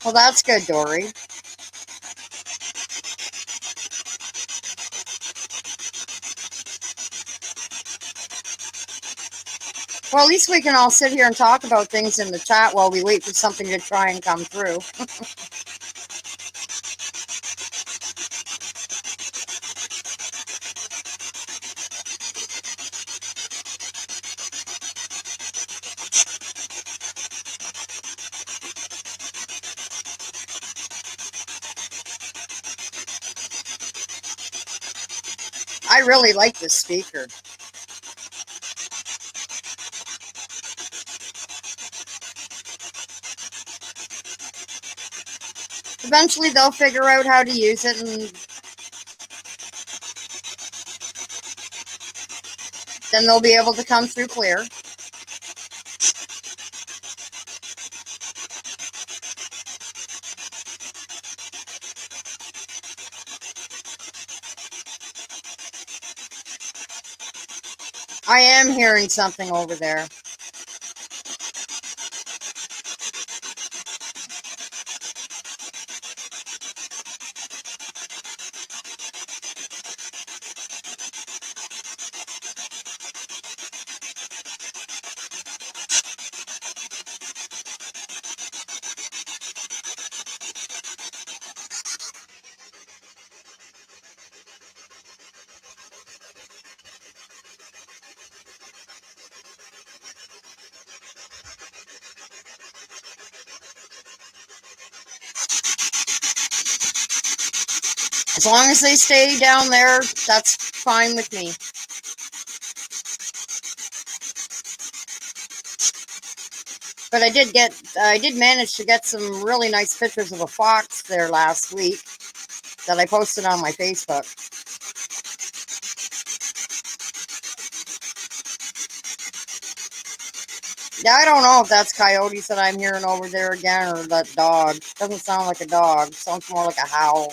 Well, that's good, Dory. Well, at least we can all sit here and talk about things in the chat while we wait for something to try and come through. I really like this speaker. Eventually they'll figure out how to use it, and then they'll be able to come through clear. I am hearing something over there. As long as they stay down there, that's fine with me. But I did manage to get some really nice pictures of a fox there last week that I posted on my Facebook. Yeah, I don't know if that's coyotes that I'm hearing over there again or that dog. Doesn't sound like a dog. Sounds more like a howl.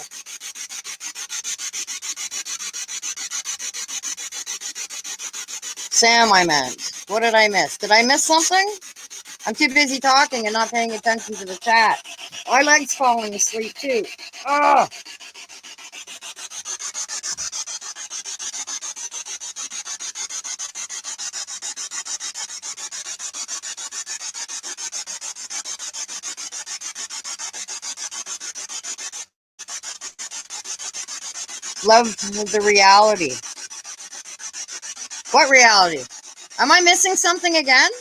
Sam, I meant. What did I miss? Did I miss something? I'm too busy talking and not paying attention to the chat. My leg's falling asleep too. Ugh. Love the reality. What reality? Am I missing something again?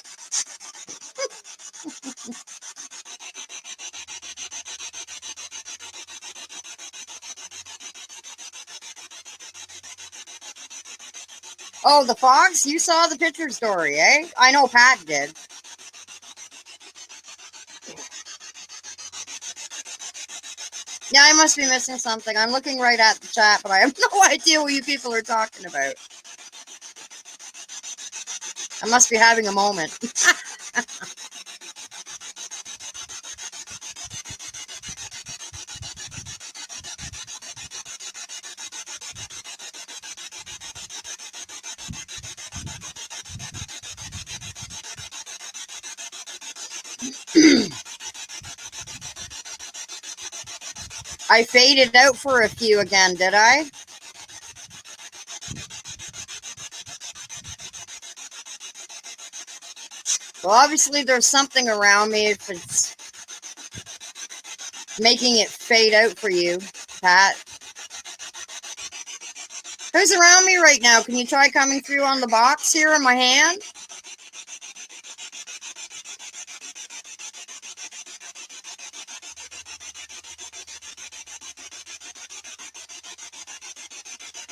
Oh, the fox? You saw the picture story, eh? I know Pat did. Yeah, I must be missing something. I'm looking right at the chat, but I have no idea what you people are talking about. I must be having a moment. I faded out for a few again, did I? Well, obviously there's something around me if it's making it fade out for you, Pat. Who's around me right now? Can you try coming through on the box here in my hand?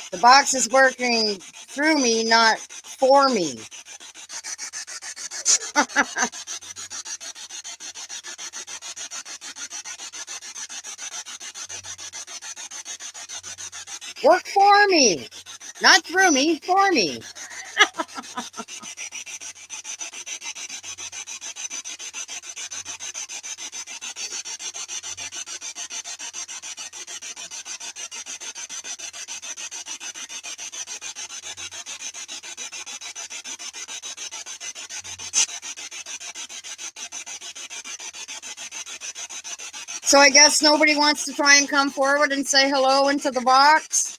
The box is working through me, not for me. Work for me. Not through me, for me. So I guess nobody wants to try and come forward and say hello into the box.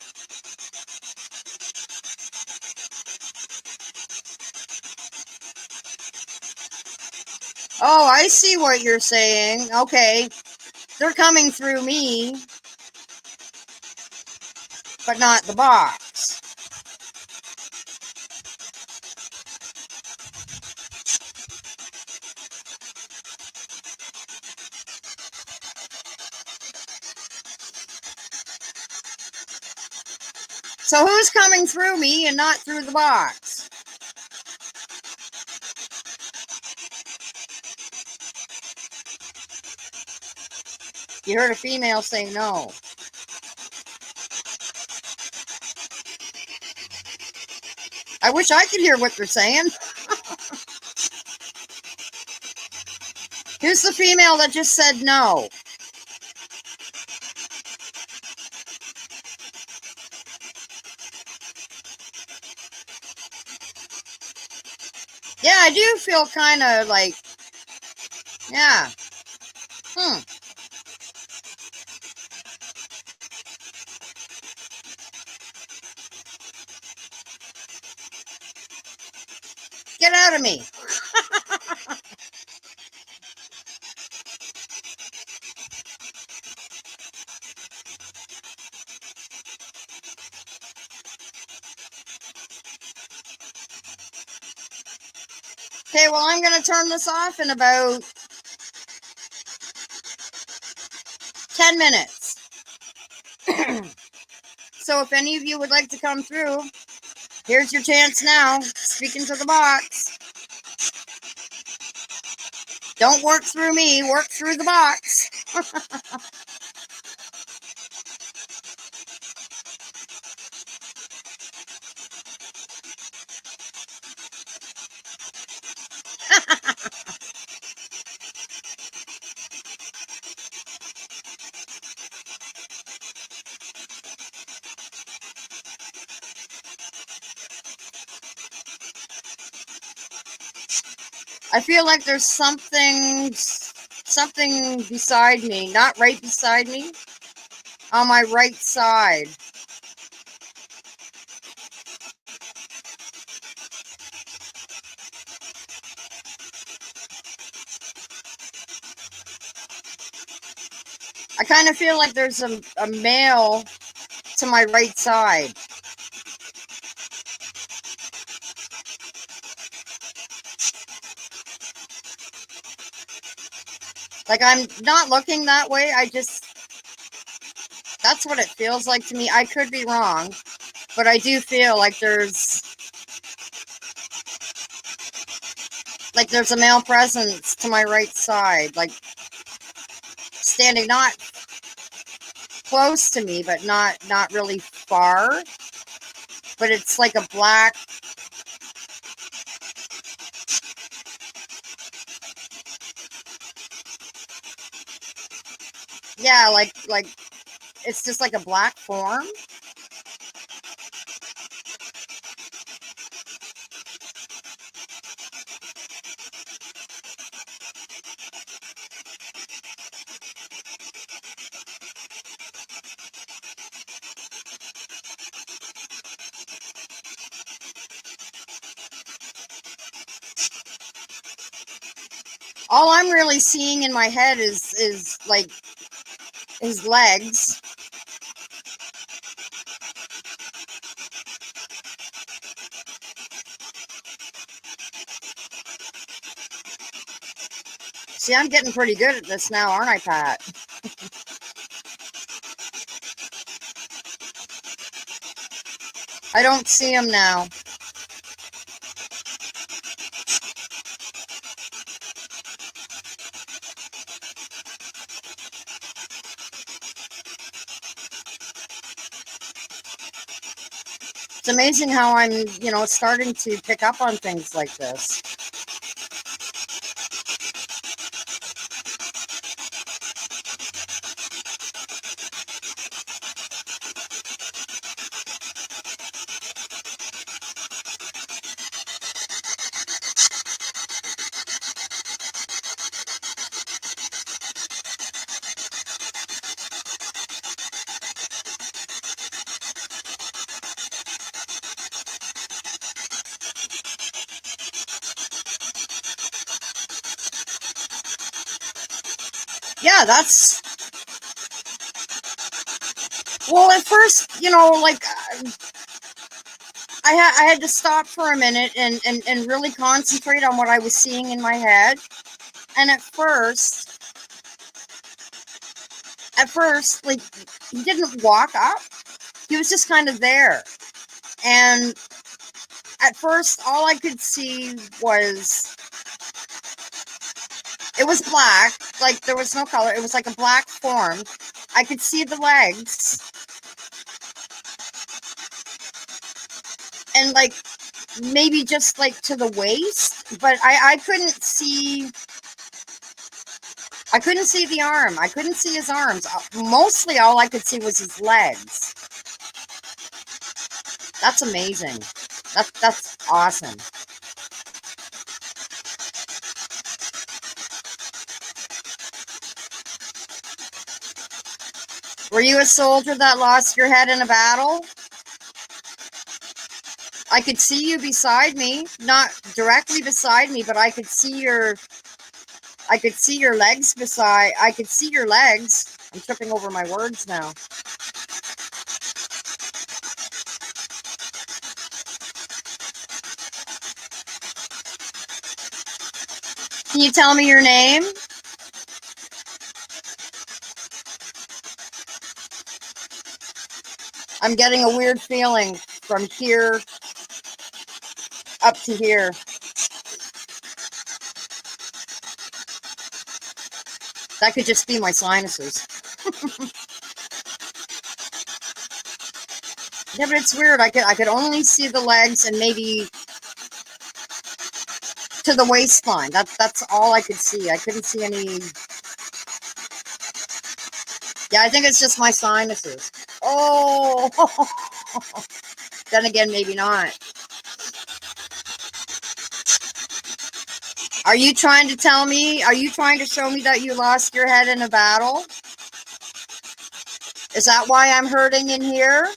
Oh, I see what you're saying. Okay. They're coming through me, but not the box. So who's coming through me and not through the box? You heard a female say no. I wish I could hear what they're saying. Who's the female that just said no? Yeah, I do feel kind of like, yeah. Get out of me. Okay, well, I'm going to turn this off in about 10 minutes. So if any of you would like to come through, here's your chance now. Speaking to the box. Don't work through me, work through the box. I feel like there's something beside me, not right beside me, on my right side. I kind of feel like there's a male to my right side. Like, I'm not looking that way. That's what it feels like to me. I could be wrong, but I do feel like there's a male presence to my right side, like standing not close to me, but not really far. But it's like a black. Yeah, like it's just like a black form. All I'm really seeing in my head is like his legs. See, I'm getting pretty good at this now, aren't I, Pat? I don't see him now. It's amazing how I'm, starting to pick up on things like this. Yeah, that's... Well, at first, like... I had to stop for a minute and really concentrate on what I was seeing in my head. And at first, like, he didn't walk up. He was just kind of there. And at first, all I could see was... It was black. Like, there was no color. It was like a black form. I could see the legs. And, like, maybe just, like, to the waist. But I couldn't see... I couldn't see the arm. I couldn't see his arms. Mostly all I could see was his legs. That's amazing. That's awesome. Were you a soldier that lost your head in a battle? I could see you beside me, not directly beside me, but I could see your legs beside. I could see your legs. I'm tripping over my words now. Can you tell me your name? I'm getting a weird feeling from here up to here. That could just be my sinuses. Yeah, but it's weird. I could only see the legs and maybe to the waistline. That's all I could see. I couldn't see any. Yeah, I think it's just my sinuses. Oh, then again, maybe not. Are you trying to tell me? Are you trying to show me that you lost your head in a battle? Is that why I'm hurting in here?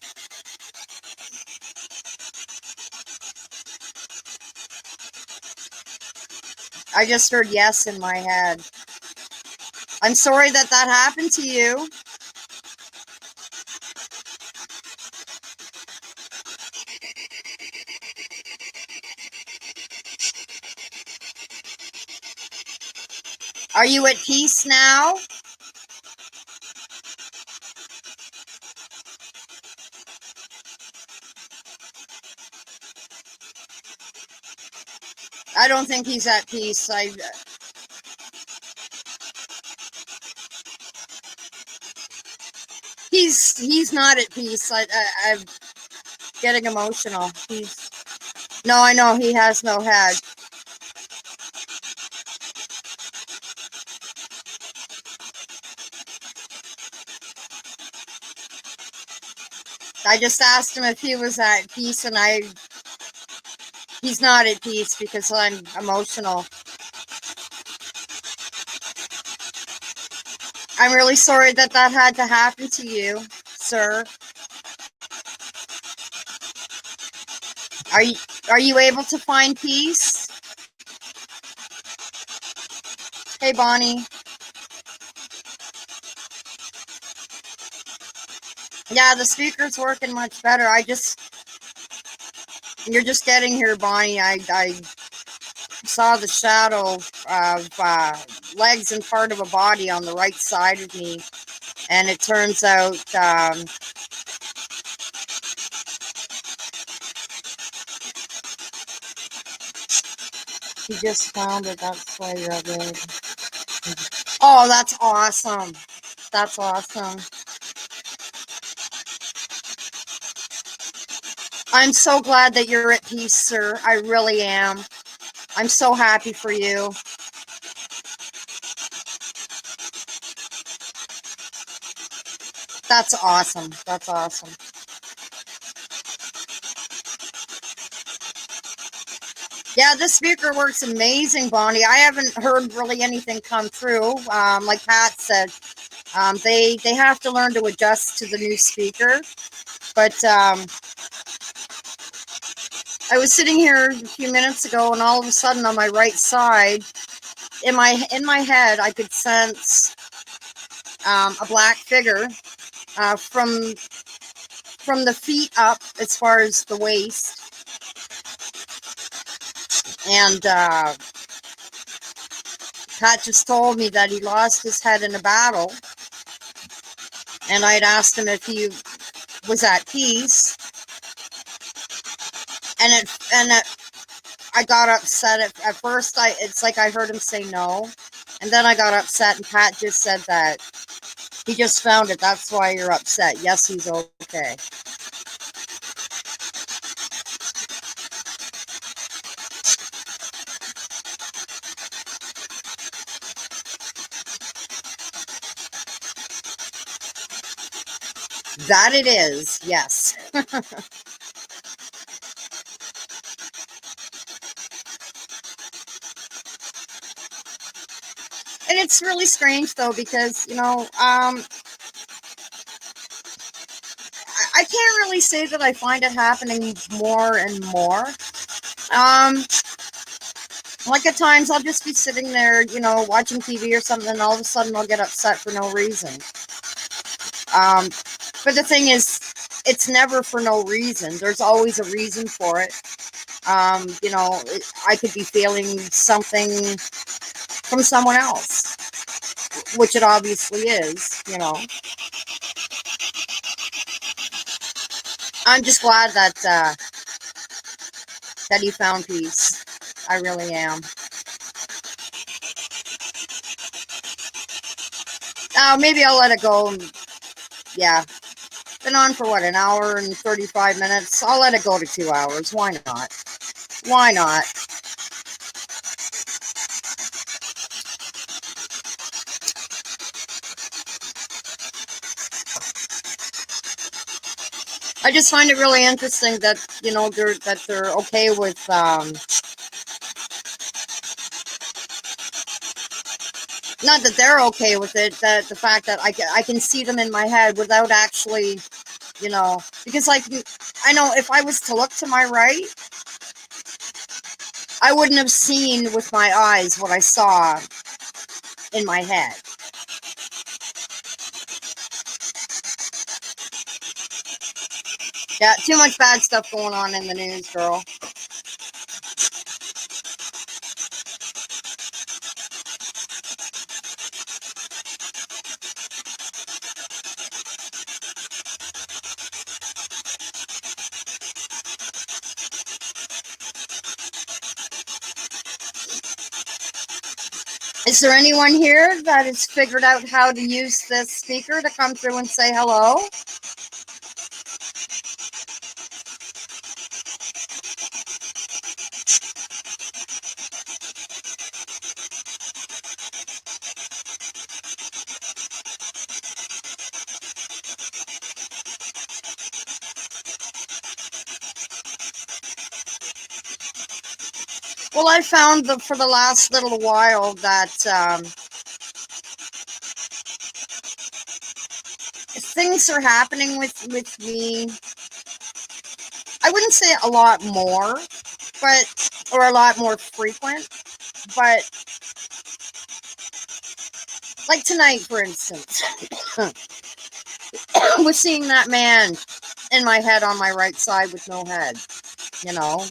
I just heard yes in my head. I'm sorry that happened to you. Are you at peace now? I don't think he's at peace. he's not at peace. I'm getting emotional. No, I know he has no head. I just asked him if he was at peace, and he's not at peace because I'm emotional. I'm really sorry that had to happen to you, sir. Are you able to find peace? Hey, Bonnie. Yeah, the speaker's working much better. You're just getting here, Bonnie. I saw the shadow of legs and part of a body on the right side of me, and it turns out he just found it. That's why you're up there. Oh, that's awesome. That's awesome. I'm so glad that you're at peace, sir. I really am. I'm so happy for you. That's awesome. That's awesome. Yeah, this speaker works amazing, Bonnie. I haven't heard really anything come through. Like Pat said, they have to learn to adjust to the new speaker. But I was sitting here a few minutes ago, and all of a sudden, on my right side, in my head, I could sense a black figure from the feet up, as far as the waist, and Pat just told me that he lost his head in a battle, and I'd asked him if he was at peace, and I got upset at first. It's like I heard him say no, and then I got upset, and Pat just said that he just found it. That's why you're upset. Yes, he's okay. That it is, yes. And it's really strange, though, because, I can't really say that I find it happening more and more. Like at times I'll just be sitting there, watching TV or something, and all of a sudden I'll get upset for no reason. But the thing is, it's never for no reason. There's always a reason for it. I could be feeling something from someone else, which it obviously is. I'm just glad that he found peace. I really am. Maybe I'll let it go. Yeah. Been on for what, an hour and 35 minutes? I'll let it go to 2 hours. Why not? Why not? I just find it really interesting that, they're okay with not that they're okay with it, that the fact that I can see them in my head without actually, because like I know if I was to look to my right, I wouldn't have seen with my eyes what I saw in my head. Yeah, too much bad stuff going on in the news, girl. Is there anyone here that has figured out how to use this speaker to come through and say hello? Well, I found that for the last little while that things are happening with me. I wouldn't say a lot more, or a lot more frequent, but like tonight, for instance, was seeing that man in my head on my right side with no head, you know.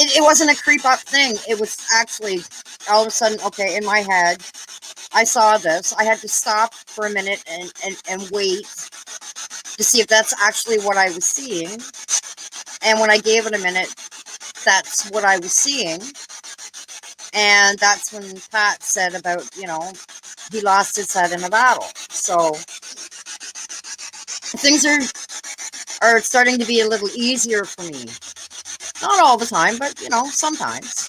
It wasn't a creep up thing. It was actually all of a sudden, okay, in my head, I saw this. I had to stop for a minute and wait to see if that's actually what I was seeing. And when I gave it a minute, that's what I was seeing. And that's when Pat said about, he lost his head in a battle. So things are starting to be a little easier for me. Not all the time, but, sometimes.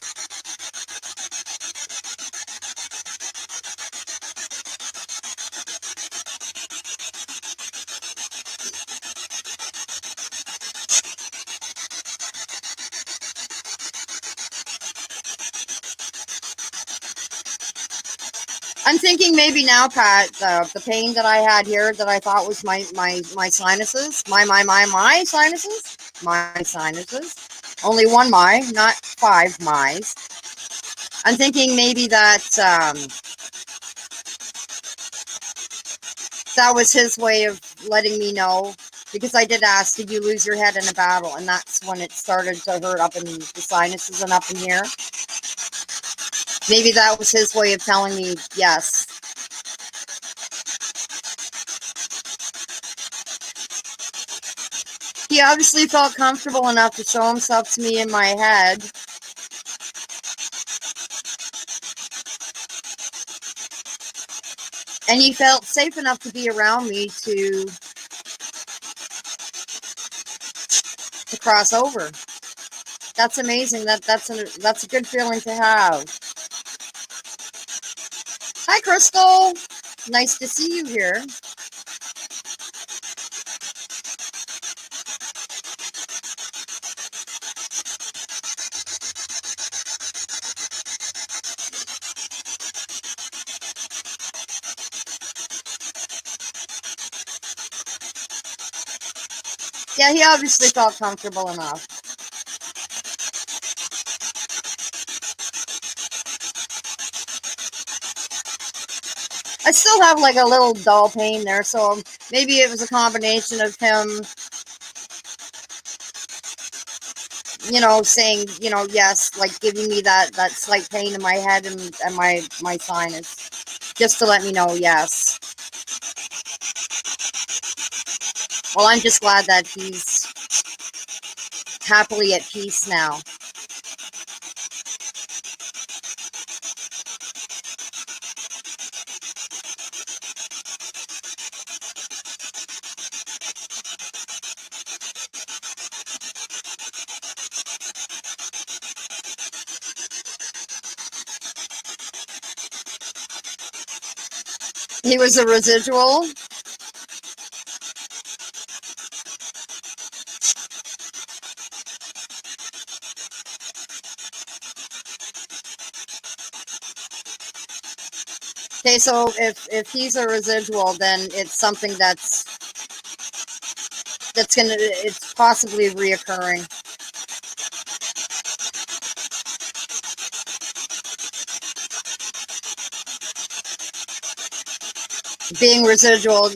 I'm thinking maybe now, Pat, the pain that I had here that I thought was my sinuses, my sinuses, only one my, not five my's. I'm thinking maybe that that was his way of letting me know, because I did ask, did you lose your head in a battle? And that's when it started to hurt up in the sinuses and up in here. Maybe that was his way of telling me yes. He obviously felt comfortable enough to show himself to me in my head. And he felt safe enough to be around me to cross over. That's amazing. That's a good feeling to have. Hi, Crystal. Nice to see you here. Yeah, he obviously felt comfortable enough. I still have like a little dull pain there, so maybe it was a combination of him, saying, yes, like giving me that slight pain in my head and my sinus, just to let me know, yes. Well, I'm just glad that he's happily at peace now. He was a residual. Okay, so if he's a residual, then it's something it's possibly reoccurring. Being residual, is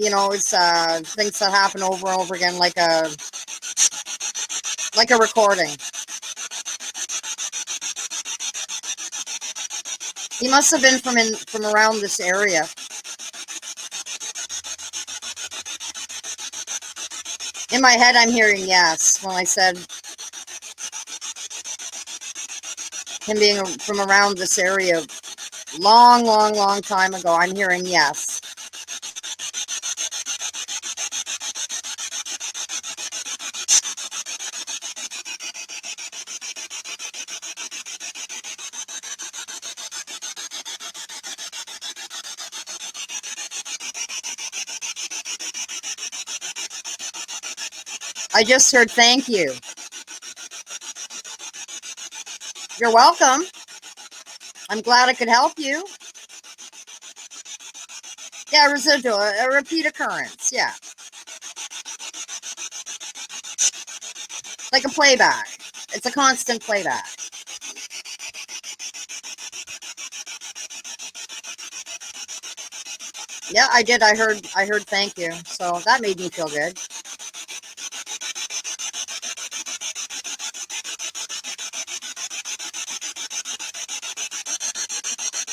things that happen over and over again, like a recording. He must have been from around this area. In my head, I'm hearing yes when I said Him being from around this area long, long, long time ago. I'm hearing yes. I just heard thank you. You're welcome. I'm glad I could help you. Yeah, residual, a repeat occurrence. Yeah. Like a playback. It's a constant playback. Yeah, I did. I heard thank you. So that made me feel good.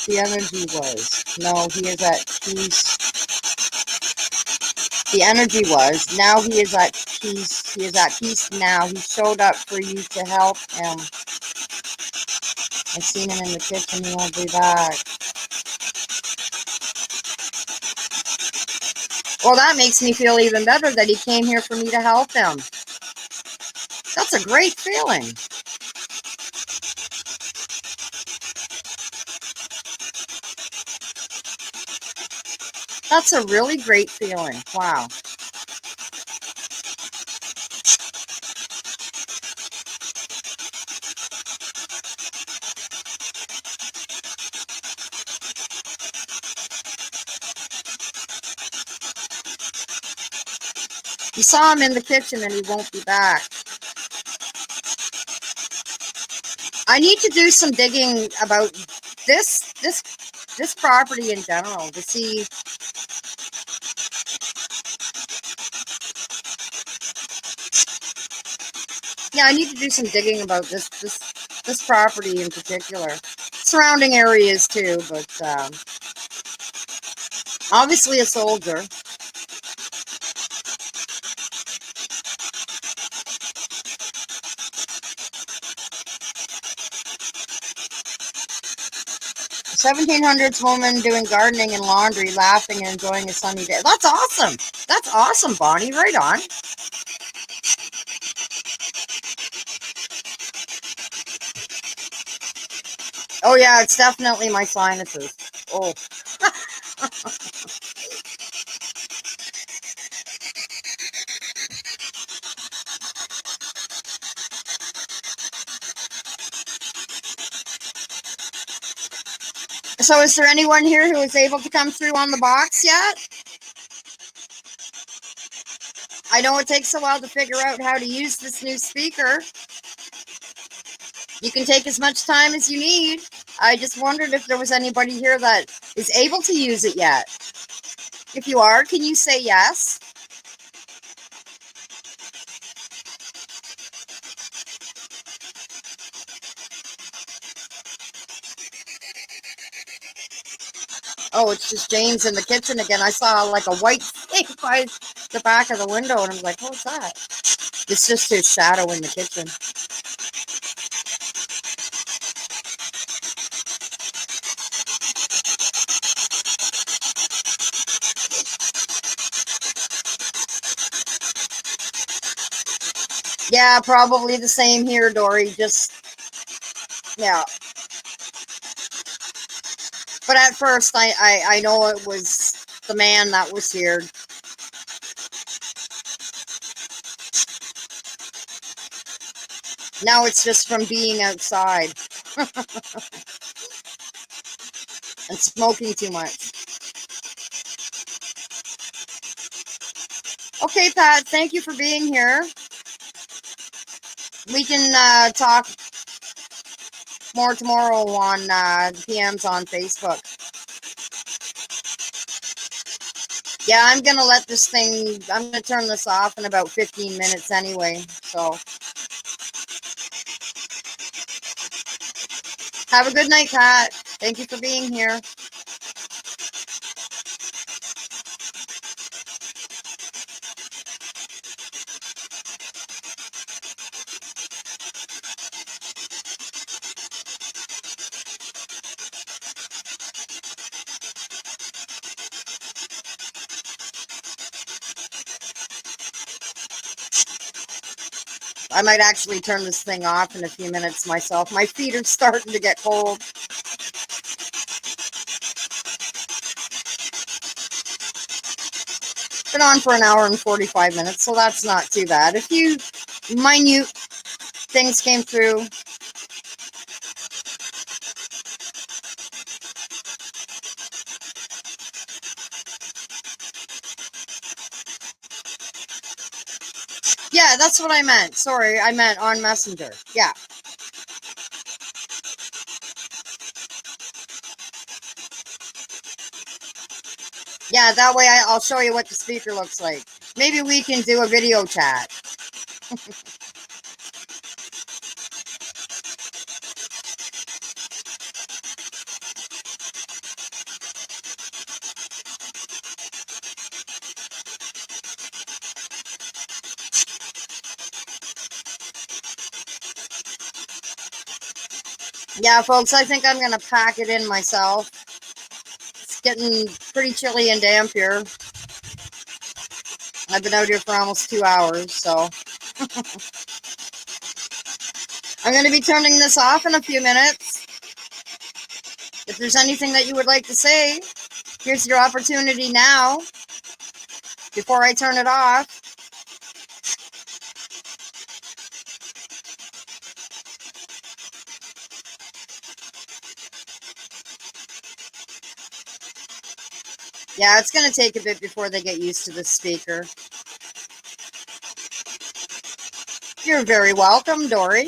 The energy was, no, he is at peace. The energy was, now he is at peace. He is at peace now. He showed up for you to help him. I seen him in the kitchen. He won't be back. Well, that makes me feel even better that he came here for me to help him. That's a great feeling. That's a really great feeling. Wow. You saw him in the kitchen and he won't be back. I need to do some digging about this property in general to see. Yeah, I need to do some digging about this property in particular. Surrounding areas too, but obviously a soldier. A 1700s woman doing gardening and laundry, laughing and enjoying a sunny day. That's awesome. That's awesome, Bonnie. Right on. Oh yeah, it's definitely my sinuses. Oh. So is there anyone here who is able to come through on the box yet? I know it takes a while to figure out how to use this new speaker. You can take as much time as you need. I just wondered if there was anybody here that is able to use it yet. If you are, can you say yes? Oh, it's just James in the kitchen again. I saw like a white thing by the back of the window and I was like, what's that? It's just his shadow in the kitchen. Yeah, probably the same here, Dory. Just, yeah. But at first, I know it was the man that was here. Now it's just from being outside and smoking too much. Okay, Pat, thank you for being here. We can talk more tomorrow on PMs on Facebook. Yeah, I'm going to let this thing, I'm going to turn this off in about 15 minutes anyway. So have a good night, Pat. Thank you for being here. I might actually turn this thing off in a few minutes myself. My feet are starting to get cold. Been on for an hour and 45 minutes, so that's not too bad. A few minute things came through. Yeah, that's what I meant. Sorry, I meant on Messenger. Yeah. Yeah, that way I'll show you what the speaker looks like. Maybe we can do a video chat. Yeah, folks, I think I'm going to pack it in myself. It's getting pretty chilly and damp here. I've been out here for almost 2 hours, so I'm going to be turning this off in a few minutes. If there's anything that you would like to say, here's your opportunity now before I turn it off. Yeah, it's going to take a bit before they get used to this speaker. You're very welcome, Dory.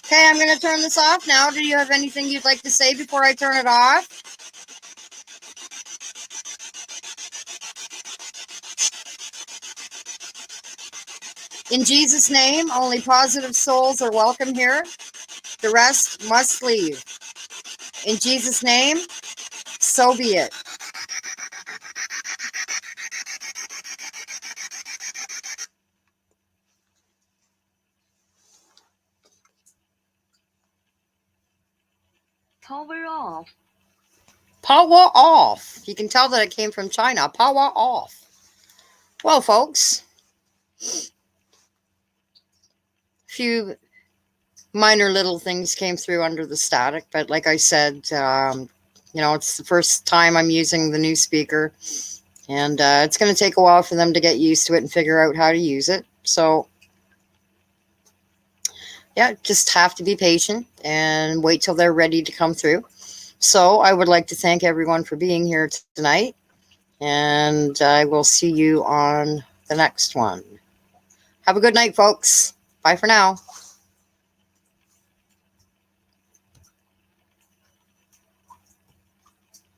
Okay, I'm going to turn this off now. Do you have anything you'd like to say before I turn it off? In Jesus' name, only positive souls are welcome here. The rest must leave. In Jesus' name, so be it. Power off. Power off. You can tell that it came from China. Power off. Well, folks, a few minor little things came through under the static, but like I said, it's the first time I'm using the new speaker, and it's going to take a while for them to get used to it and figure out how to use it. So, yeah, just have to be patient and wait till they're ready to come through. So I would like to thank everyone for being here tonight, and I will see you on the next one. Have a good night, folks. Bye for now.